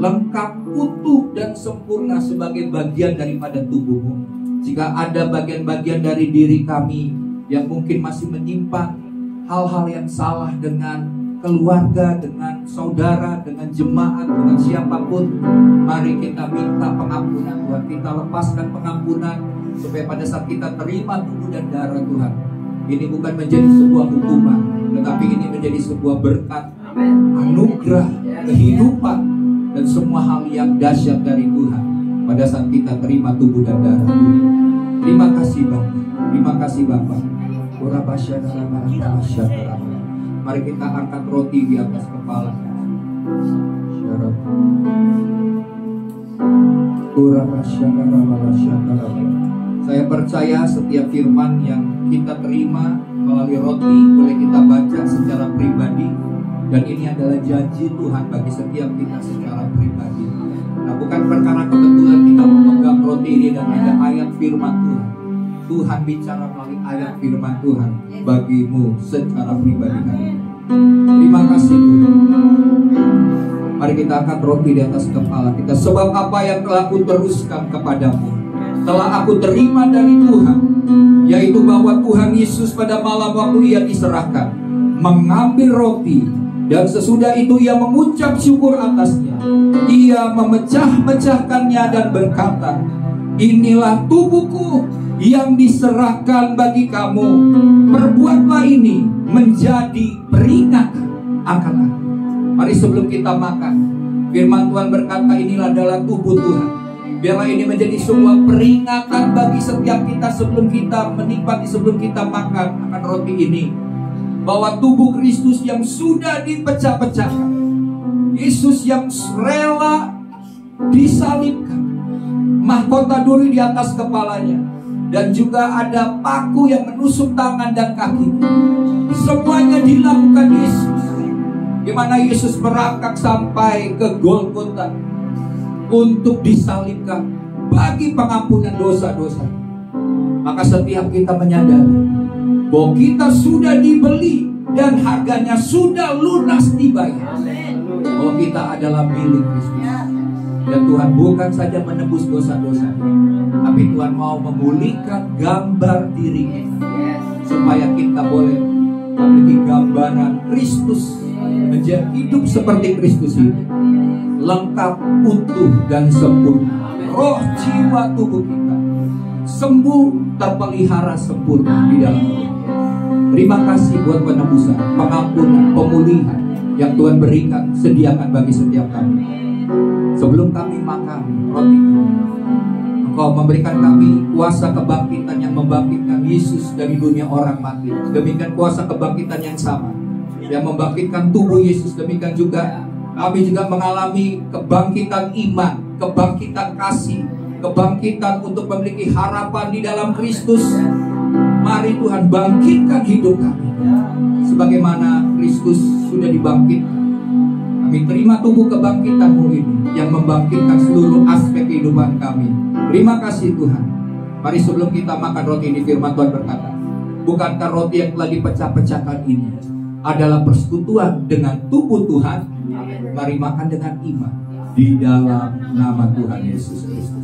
lengkap, utuh dan sempurna sebagai bagian daripada tubuh-Mu. Jika ada bagian-bagian dari diri kami yang mungkin masih menyimpan hal-hal yang salah dengan keluarga, dengan saudara, dengan jemaat, dengan siapapun, mari kita minta pengampunan Tuhan. Kita lepaskan pengampunan supaya pada saat kita terima tubuh dan darah Tuhan, ini bukan menjadi sebuah hukuman, tetapi ini menjadi sebuah berkat, anugerah, kehidupan, dan semua hal yang dahsyat dari Tuhan pada saat kita terima tubuh dan darah Tuhan. Terima kasih Bapa. Terima kasih Bapa. Mari kita angkat roti di atas kepala. Saya percaya setiap firman yang kita terima melalui roti boleh kita baca secara pribadi, dan ini adalah janji Tuhan bagi setiap kita secara pribadi. Nah, bukan perkara kebetulan kita memegang roti ini dan ada ayat firman Tuhan. Tuhan bicara melalui ayat firman Tuhan bagimu secara pribadi hari ini. Terima kasih Tuhan. Mari kita angkat roti di atas kepala kita. Sebab apa yang telah aku teruskan kepadamu telah aku terima dari Tuhan, yaitu bahwa Tuhan Yesus pada malam waktu Ia diserahkan mengambil roti, dan sesudah itu Ia mengucap syukur atasnya. Ia memecah-mecahkannya dan berkata, inilah tubuhku yang diserahkan bagi kamu. Perbuatlah ini menjadi peringatan akan aku. Mari sebelum kita makan, firman Tuhan berkata inilah adalah tubuh Tuhan. Biarlah ini menjadi sebuah peringatan bagi setiap kita sebelum kita menikmati, sebelum kita makan akan roti ini, bahwa tubuh Kristus yang sudah dipecah-pecahkan, Yesus yang rela disalibkan, mahkota duri di atas kepalanya, dan juga ada paku yang menusuk tangan dan kaki. Semuanya dilakukan Yesus, di mana Yesus merangkak sampai ke Golgota untuk disalibkan bagi pengampunan dosa-dosa. Maka setiap kita menyadari bahwa kita sudah dibeli dan harganya sudah lunas dibayar, bahwa kita adalah milik Kristus. Dan Tuhan bukan saja menebus dosa-dosa, tapi Tuhan mau memulihkan gambar diri kita, supaya kita boleh memiliki gambaran Kristus menjadi hidup seperti Kristus hidup, lengkap, utuh, dan sempurna. Roh, jiwa, tubuh kita sembuh, terpelihara sempurna di dalam Tuhan. Terima kasih buat penebusan, pengampunan, pemulihan yang Tuhan berikan, sediakan bagi setiap kami. Sebelum kami makan roti ini, Engkau memberikan kami kuasa kebangkitan yang membangkitkan Yesus dari dunia orang mati. Demikian kuasa kebangkitan yang sama yang membangkitkan tubuh Yesus. Demikian juga kami juga mengalami kebangkitan iman, kebangkitan kasih, kebangkitan untuk memiliki harapan di dalam Kristus. Mari Tuhan bangkitkan hidup kami sebagaimana Kristus sudah dibangkitkan. Kami terima tubuh kebangkitan-Mu ini yang membangkitkan seluruh aspek kehidupan kami. Terima kasih Tuhan. Mari sebelum kita makan roti ini, firman Tuhan berkata, bukankah roti yang telah dipecah-pecahkan ini adalah persekutuan dengan tubuh Tuhan? Mari makan dengan iman di dalam nama Tuhan Yesus Kristus.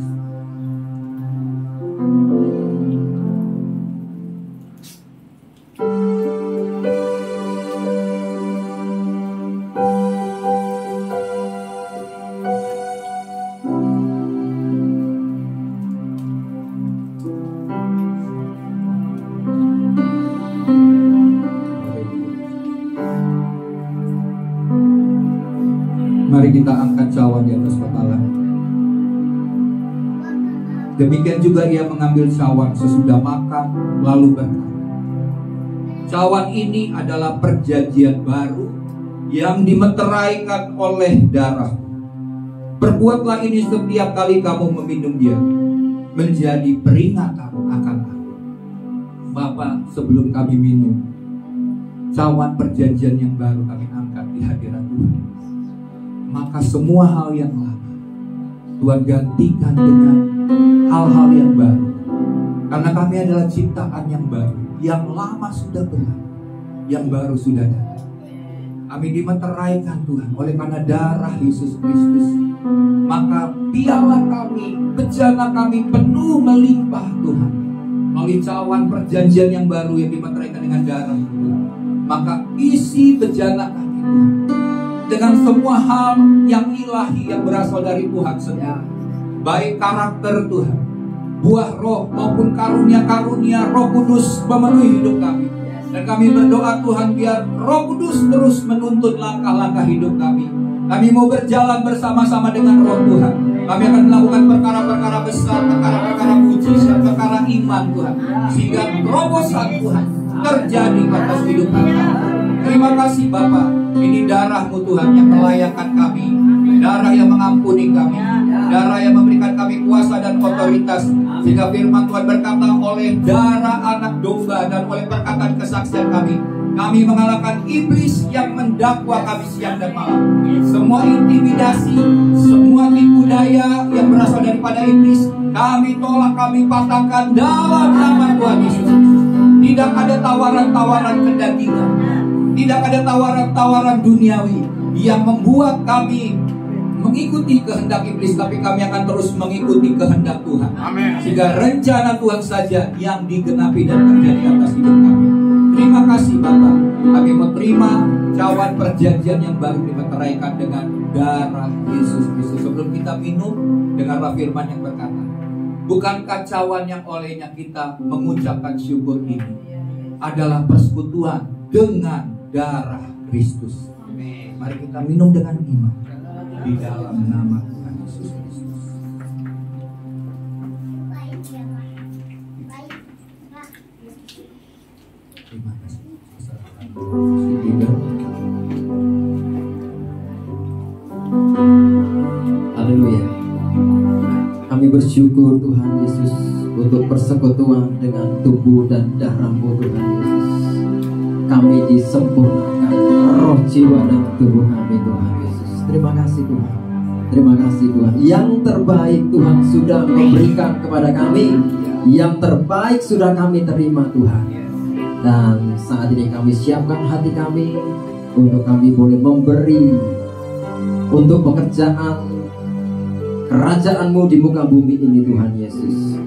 Mari kita angkat cawan di atas kepala. Demikian juga ia mengambil cawan sesudah makan lalu berkata, cawan ini adalah perjanjian baru yang dimeteraikan oleh darah. Perbuatlah ini setiap kali kamu meminumnya menjadi peringatan akan aku. Bapa, sebelum kami minum cawan perjanjian yang baru kami angkat di hadirat Tuhan, maka semua hal yang lama Tuhan gantikan dengan hal-hal yang baru. Karena kami adalah ciptaan yang baru. Yang lama sudah berlalu, yang baru sudah datang. Kami dimeteraikan Tuhan oleh karena darah Yesus Kristus. Maka piala kami, bejana kami penuh melimpah Tuhan melalui cawan perjanjian yang baru yang dimeteraikan dengan darah Tuhan. Maka isi bejana kami Tuhan dengan semua hal yang ilahi yang berasal dari Tuhan sendiri, baik karakter Tuhan, buah roh maupun karunia-karunia Roh Kudus memenuhi hidup kami. Dan kami berdoa Tuhan, biar Roh Kudus terus menuntun langkah-langkah hidup kami. Kami mau berjalan bersama-sama dengan Roh Tuhan. Kami akan melakukan perkara-perkara besar, perkara-perkara mujizat, perkara iman Tuhan, sehingga terobosan Tuhan terjadi atas hidup kami. Terima kasih Bapa, ini darah-Mu Tuhan yang melayakkan kami, darah yang mengampuni kami, darah yang memberikan kami kuasa dan otoritas, sehingga firman Tuhan berkata, oleh darah anak domba dan oleh perkataan kesaksian kami mengalahkan iblis yang mendakwa kami siang dan malam. Semua intimidasi, semua tipu daya yang berasal daripada iblis, kami tolak, kami patahkan dalam nama Tuhan Yesus. Tidak ada tawaran-tawaran kedagingan, tidak ada tawaran-tawaran duniawi yang membuat kami mengikuti kehendak iblis, tapi kami akan terus mengikuti kehendak Tuhan. Amen. Sehingga rencana Tuhan saja yang digenapi dan terjadi atas hidup kami. Terima kasih Bapa, kami menerima cawan perjanjian yang baru dimeteraikan dengan darah Yesus Kristus. Sebelum kita minum, dengarlah firman yang berkata, bukankah cawan yang olehnya kita mengucapkan syukur ini adalah persekutuan dengan darah Kristus. Amin. Mari kita minum dengan iman di dalam nama Tuhan Yesus Kristus. Terima kasih. Haleluya. Kami bersyukur Tuhan Yesus untuk persekutuan dengan tubuh dan darah-Mu Tuhan Yesus. Kami disempurnakan roh, jiwa, dan tubuh kami Tuhan Yesus. Terima kasih Tuhan. Terima kasih Tuhan. Yang terbaik Tuhan sudah memberikan kepada kami. Yang terbaik sudah kami terima Tuhan. Dan saat ini kami siapkan hati kami untuk kami boleh memberi untuk pekerjaan kerajaan-Mu di muka bumi ini Tuhan Yesus.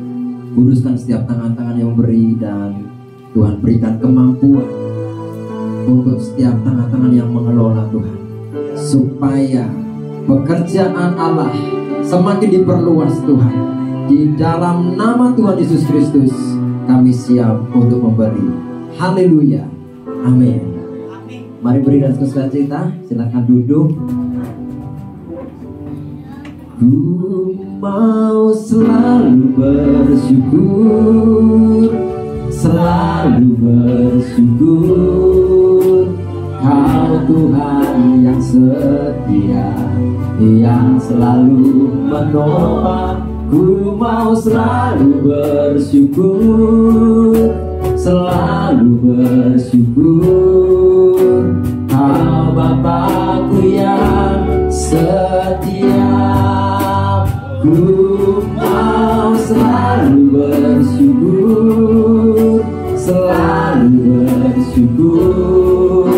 Kuduskan setiap tangan-tangan yang memberi, dan Tuhan berikan kemampuan untuk setiap tangan-tangan yang mengelola Tuhan, supaya pekerjaan Allah semakin diperluas Tuhan. Di dalam nama Tuhan Yesus Kristus kami siap untuk memberi. Haleluya, amin. Mari beri dan sukacita, silakan duduk. Ku mau selalu bersyukur, selalu bersyukur. Kau Tuhan yang setia, yang selalu menopang. Ku mau selalu bersyukur, selalu bersyukur. Kau Bapakku yang setia. Ku mau selalu bersyukur, selalu bersyukur.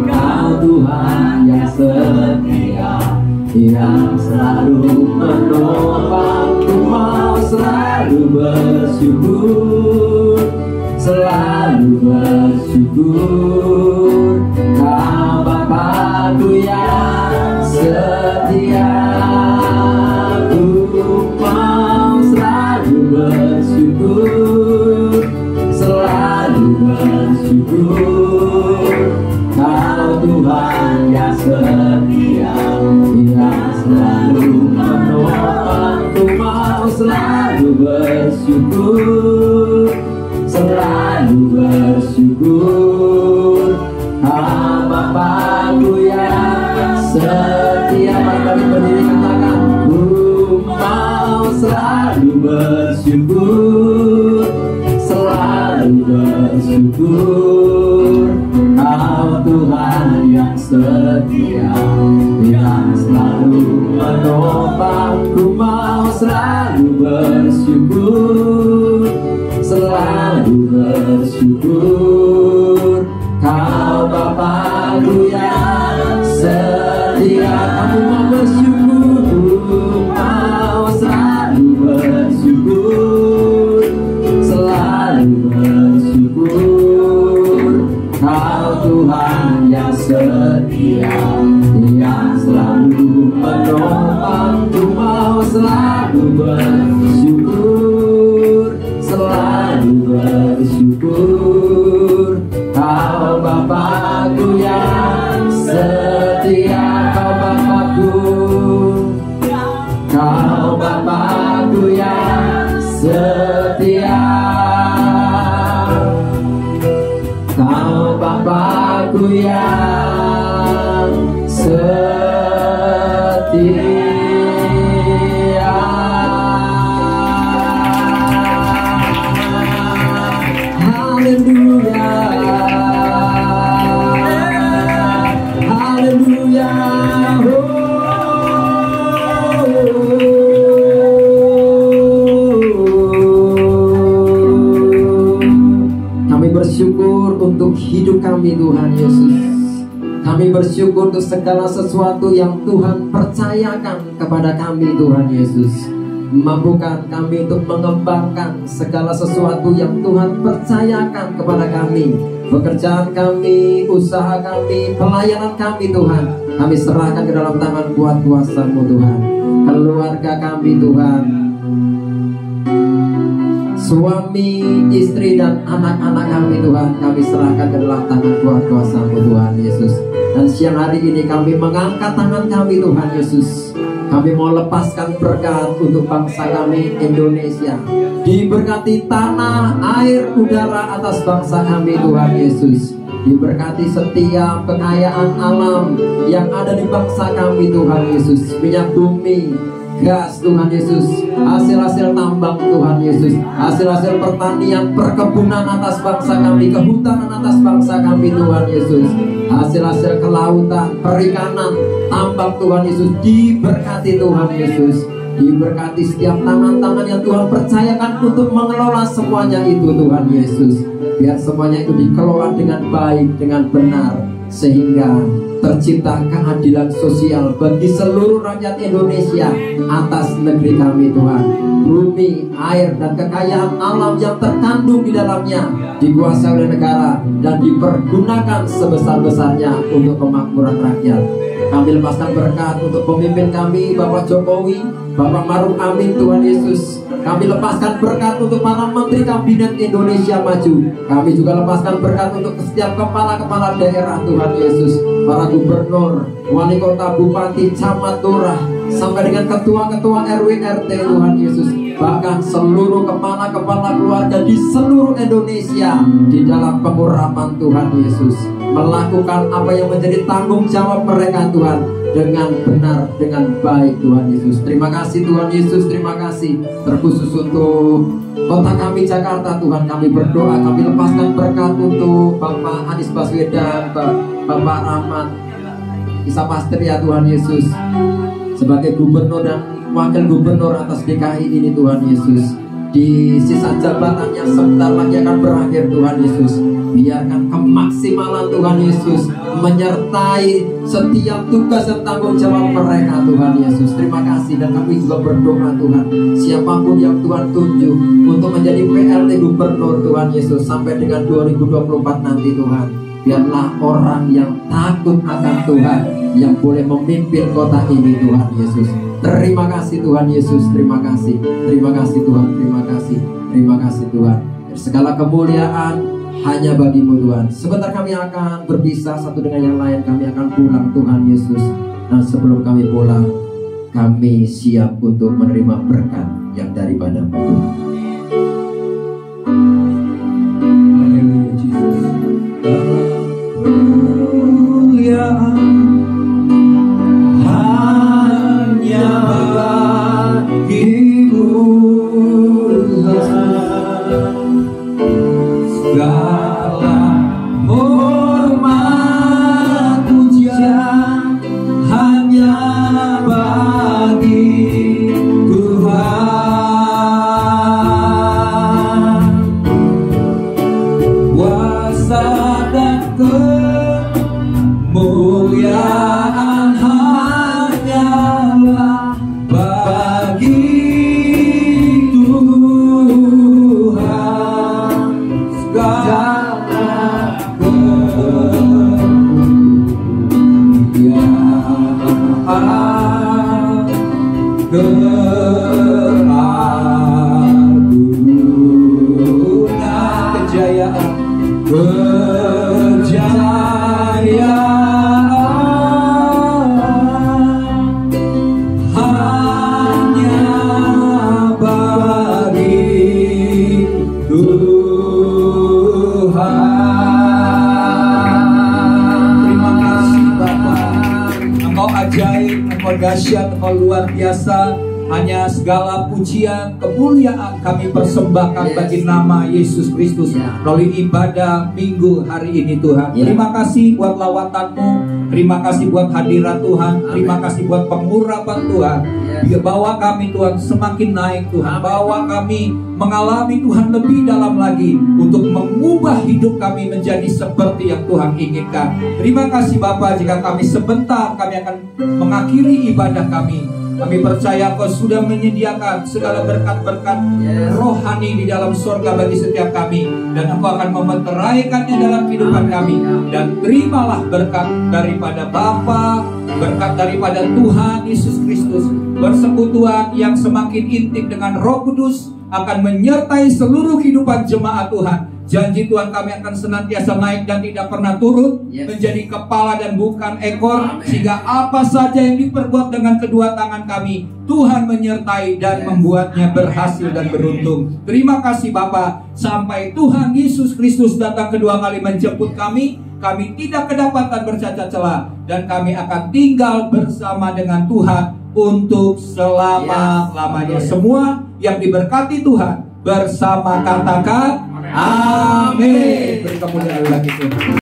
Kau Tuhan yang setia, yang selalu menopang. Ku mau selalu bersyukur, selalu bersyukur. Kau Bapakku yang setia. Ku mau selalu bersyukur, selalu bersyukur. Kau Tuhan yang setia, yang selalu menopang. Ku mau selalu bersyukur, selalu bersyukur. Kau Bapakku yang setia. Mari berdiri katakan, ku mau selalu bersyukur, selalu bersyukur. Kau Tuhan yang setia, yang selalu menopang. Ku mau selalu bersyukur, selalu bersyukur. Kau Bapakku yang setia. Kamu mau bersyukur, ku mau selalu bersyukur, selalu bersyukur. Kau Tuhan yang setia, yang selalu menopang. Ku mau selalu bersyukur, selalu bersyukur. Kau Bapakku yang setia. Kau Bapakku, Kau Bapakku yang setia. Kau Bapakku yang setia. Haleluya, haleluya. Kami bersyukur untuk hidup kami Tuhan Yesus. Kami bersyukur untuk segala sesuatu yang Tuhan percayakan kepada kami Tuhan Yesus. Mampukan kami untuk mengembangkan segala sesuatu yang Tuhan percayakan kepada kami. Pekerjaan kami, usaha kami, pelayanan kami Tuhan, kami serahkan ke dalam tangan kuat kuasa-Mu Tuhan. Keluarga kami Tuhan, suami, istri, dan anak-anak kami Tuhan, kami serahkan ke dalam tangan kuat kuasa-Mu Tuhan Yesus. Dan siang hari ini kami mengangkat tangan kami Tuhan Yesus. Kami mau lepaskan berkat untuk bangsa kami Indonesia. Diberkati tanah, air, udara atas bangsa kami Tuhan Yesus. Diberkati setiap kekayaan alam yang ada di bangsa kami Tuhan Yesus. Minyak bumi, gas Tuhan Yesus, hasil-hasil tambang Tuhan Yesus, hasil-hasil pertanian, perkebunan atas bangsa kami, kehutanan atas bangsa kami Tuhan Yesus, hasil-hasil kelautan, perikanan, tambang Tuhan Yesus, diberkati Tuhan Yesus. Diberkati setiap tangan-tangan yang Tuhan percayakan untuk mengelola semuanya itu Tuhan Yesus. Biar semuanya itu dikelola dengan baik, dengan benar, sehingga tercipta keadilan sosial bagi seluruh rakyat Indonesia atas negeri kami Tuhan. Bumi, air, dan kekayaan alam yang terkandung di dalamnya dikuasai oleh negara dan dipergunakan sebesar-besarnya untuk kemakmuran rakyat. Kami lepaskan berkat untuk pemimpin kami, Bapak Jokowi, Bapak Maruf Amin, Tuhan Yesus. Kami lepaskan berkat untuk para menteri kabinet Indonesia Maju. Kami juga lepaskan berkat untuk setiap kepala-kepala daerah, Tuhan Yesus. Para gubernur, wali kota, bupati, camat, lurah, sampai dengan ketua-ketua RW RT, Tuhan Yesus. Bahkan seluruh kepala-kepala keluarga di seluruh Indonesia di dalam pengurapan Tuhan Yesus, melakukan apa yang menjadi tanggung jawab mereka Tuhan dengan benar, dengan baik Tuhan Yesus. Terima kasih Tuhan Yesus, terima kasih. Terkhusus untuk kota kami Jakarta Tuhan, kami berdoa, kami lepaskan berkat untuk Bapak Anies Baswedan, Bapak Rahmat Isa Pastria, Tuhan Yesus, sebagai gubernur dan wakil gubernur atas DKI ini Tuhan Yesus. Di sisa jabatannya sebentar lagi akan berakhir Tuhan Yesus. Biarkan kemaksimalan Tuhan Yesus menyertai setiap tugas dan tanggung jawab mereka Tuhan Yesus. Terima kasih, dan kami juga berdoa Tuhan, siapapun yang Tuhan tunjuk untuk menjadi PLT Gubernur Tuhan Yesus sampai dengan 2024 nanti Tuhan, biarlah orang yang takut akan Tuhan yang boleh memimpin kota ini Tuhan Yesus. Terima kasih Tuhan Yesus, terima kasih Tuhan, terima kasih Tuhan. Segala kemuliaan hanya bagimu Tuhan. Sebentar kami akan berpisah satu dengan yang lain, kami akan pulang Tuhan Yesus. Dan sebelum kami pulang, kami siap untuk menerima berkat yang daripada-Mu Tuhan. Haleluya Yesus. Kemuliaan hanya bagimu Tuhan. Segala hormat pujian hanya bagi Tuhan. Kuasa dan kemuliaan hanyalah bagi Tuhan. Segala kemuliaan, keagungan, kejayaan, hanya bagi Tuhan. Terima kasih Bapa, Engkau ajaib, Engkau dahsyat, Engkau luar biasa. Hanya segala pujian, kemuliaan kami persembahkan bagi nama Yesus Kristus melalui ibadah minggu hari ini Tuhan. Terima kasih buat lawatan-Mu, terima kasih buat hadirat Tuhan, terima kasih buat pengurapan Tuhan. Bawa kami Tuhan semakin naik Tuhan, bawa kami mengalami Tuhan lebih dalam lagi untuk mengubah hidup kami menjadi seperti yang Tuhan inginkan. Terima kasih Bapa, jika kami sebentar kami akan mengakhiri ibadah kami. Kami percaya Engkau sudah menyediakan segala berkat-berkat rohani di dalam surga bagi setiap kami, dan Engkau akan memeteraikannya dalam kehidupan kami. Dan terimalah berkat daripada Bapa, berkat daripada Tuhan Yesus Kristus, persekutuan yang semakin intim dengan Roh Kudus akan menyertai seluruh kehidupan jemaat Tuhan. Janji Tuhan, kami akan senantiasa naik dan tidak pernah turun, menjadi kepala dan bukan ekor. Sehingga apa saja yang diperbuat dengan kedua tangan kami, Tuhan menyertai dan membuatnya berhasil dan beruntung. Terima kasih Bapa. Sampai Tuhan Yesus Kristus datang kedua kali menjemput kami tidak kedapatan bercacat celah, dan kami akan tinggal bersama dengan Tuhan untuk selama-lamanya. Semua yang diberkati Tuhan bersama katakan amin. Beri kemuliaan lagi Tuhan.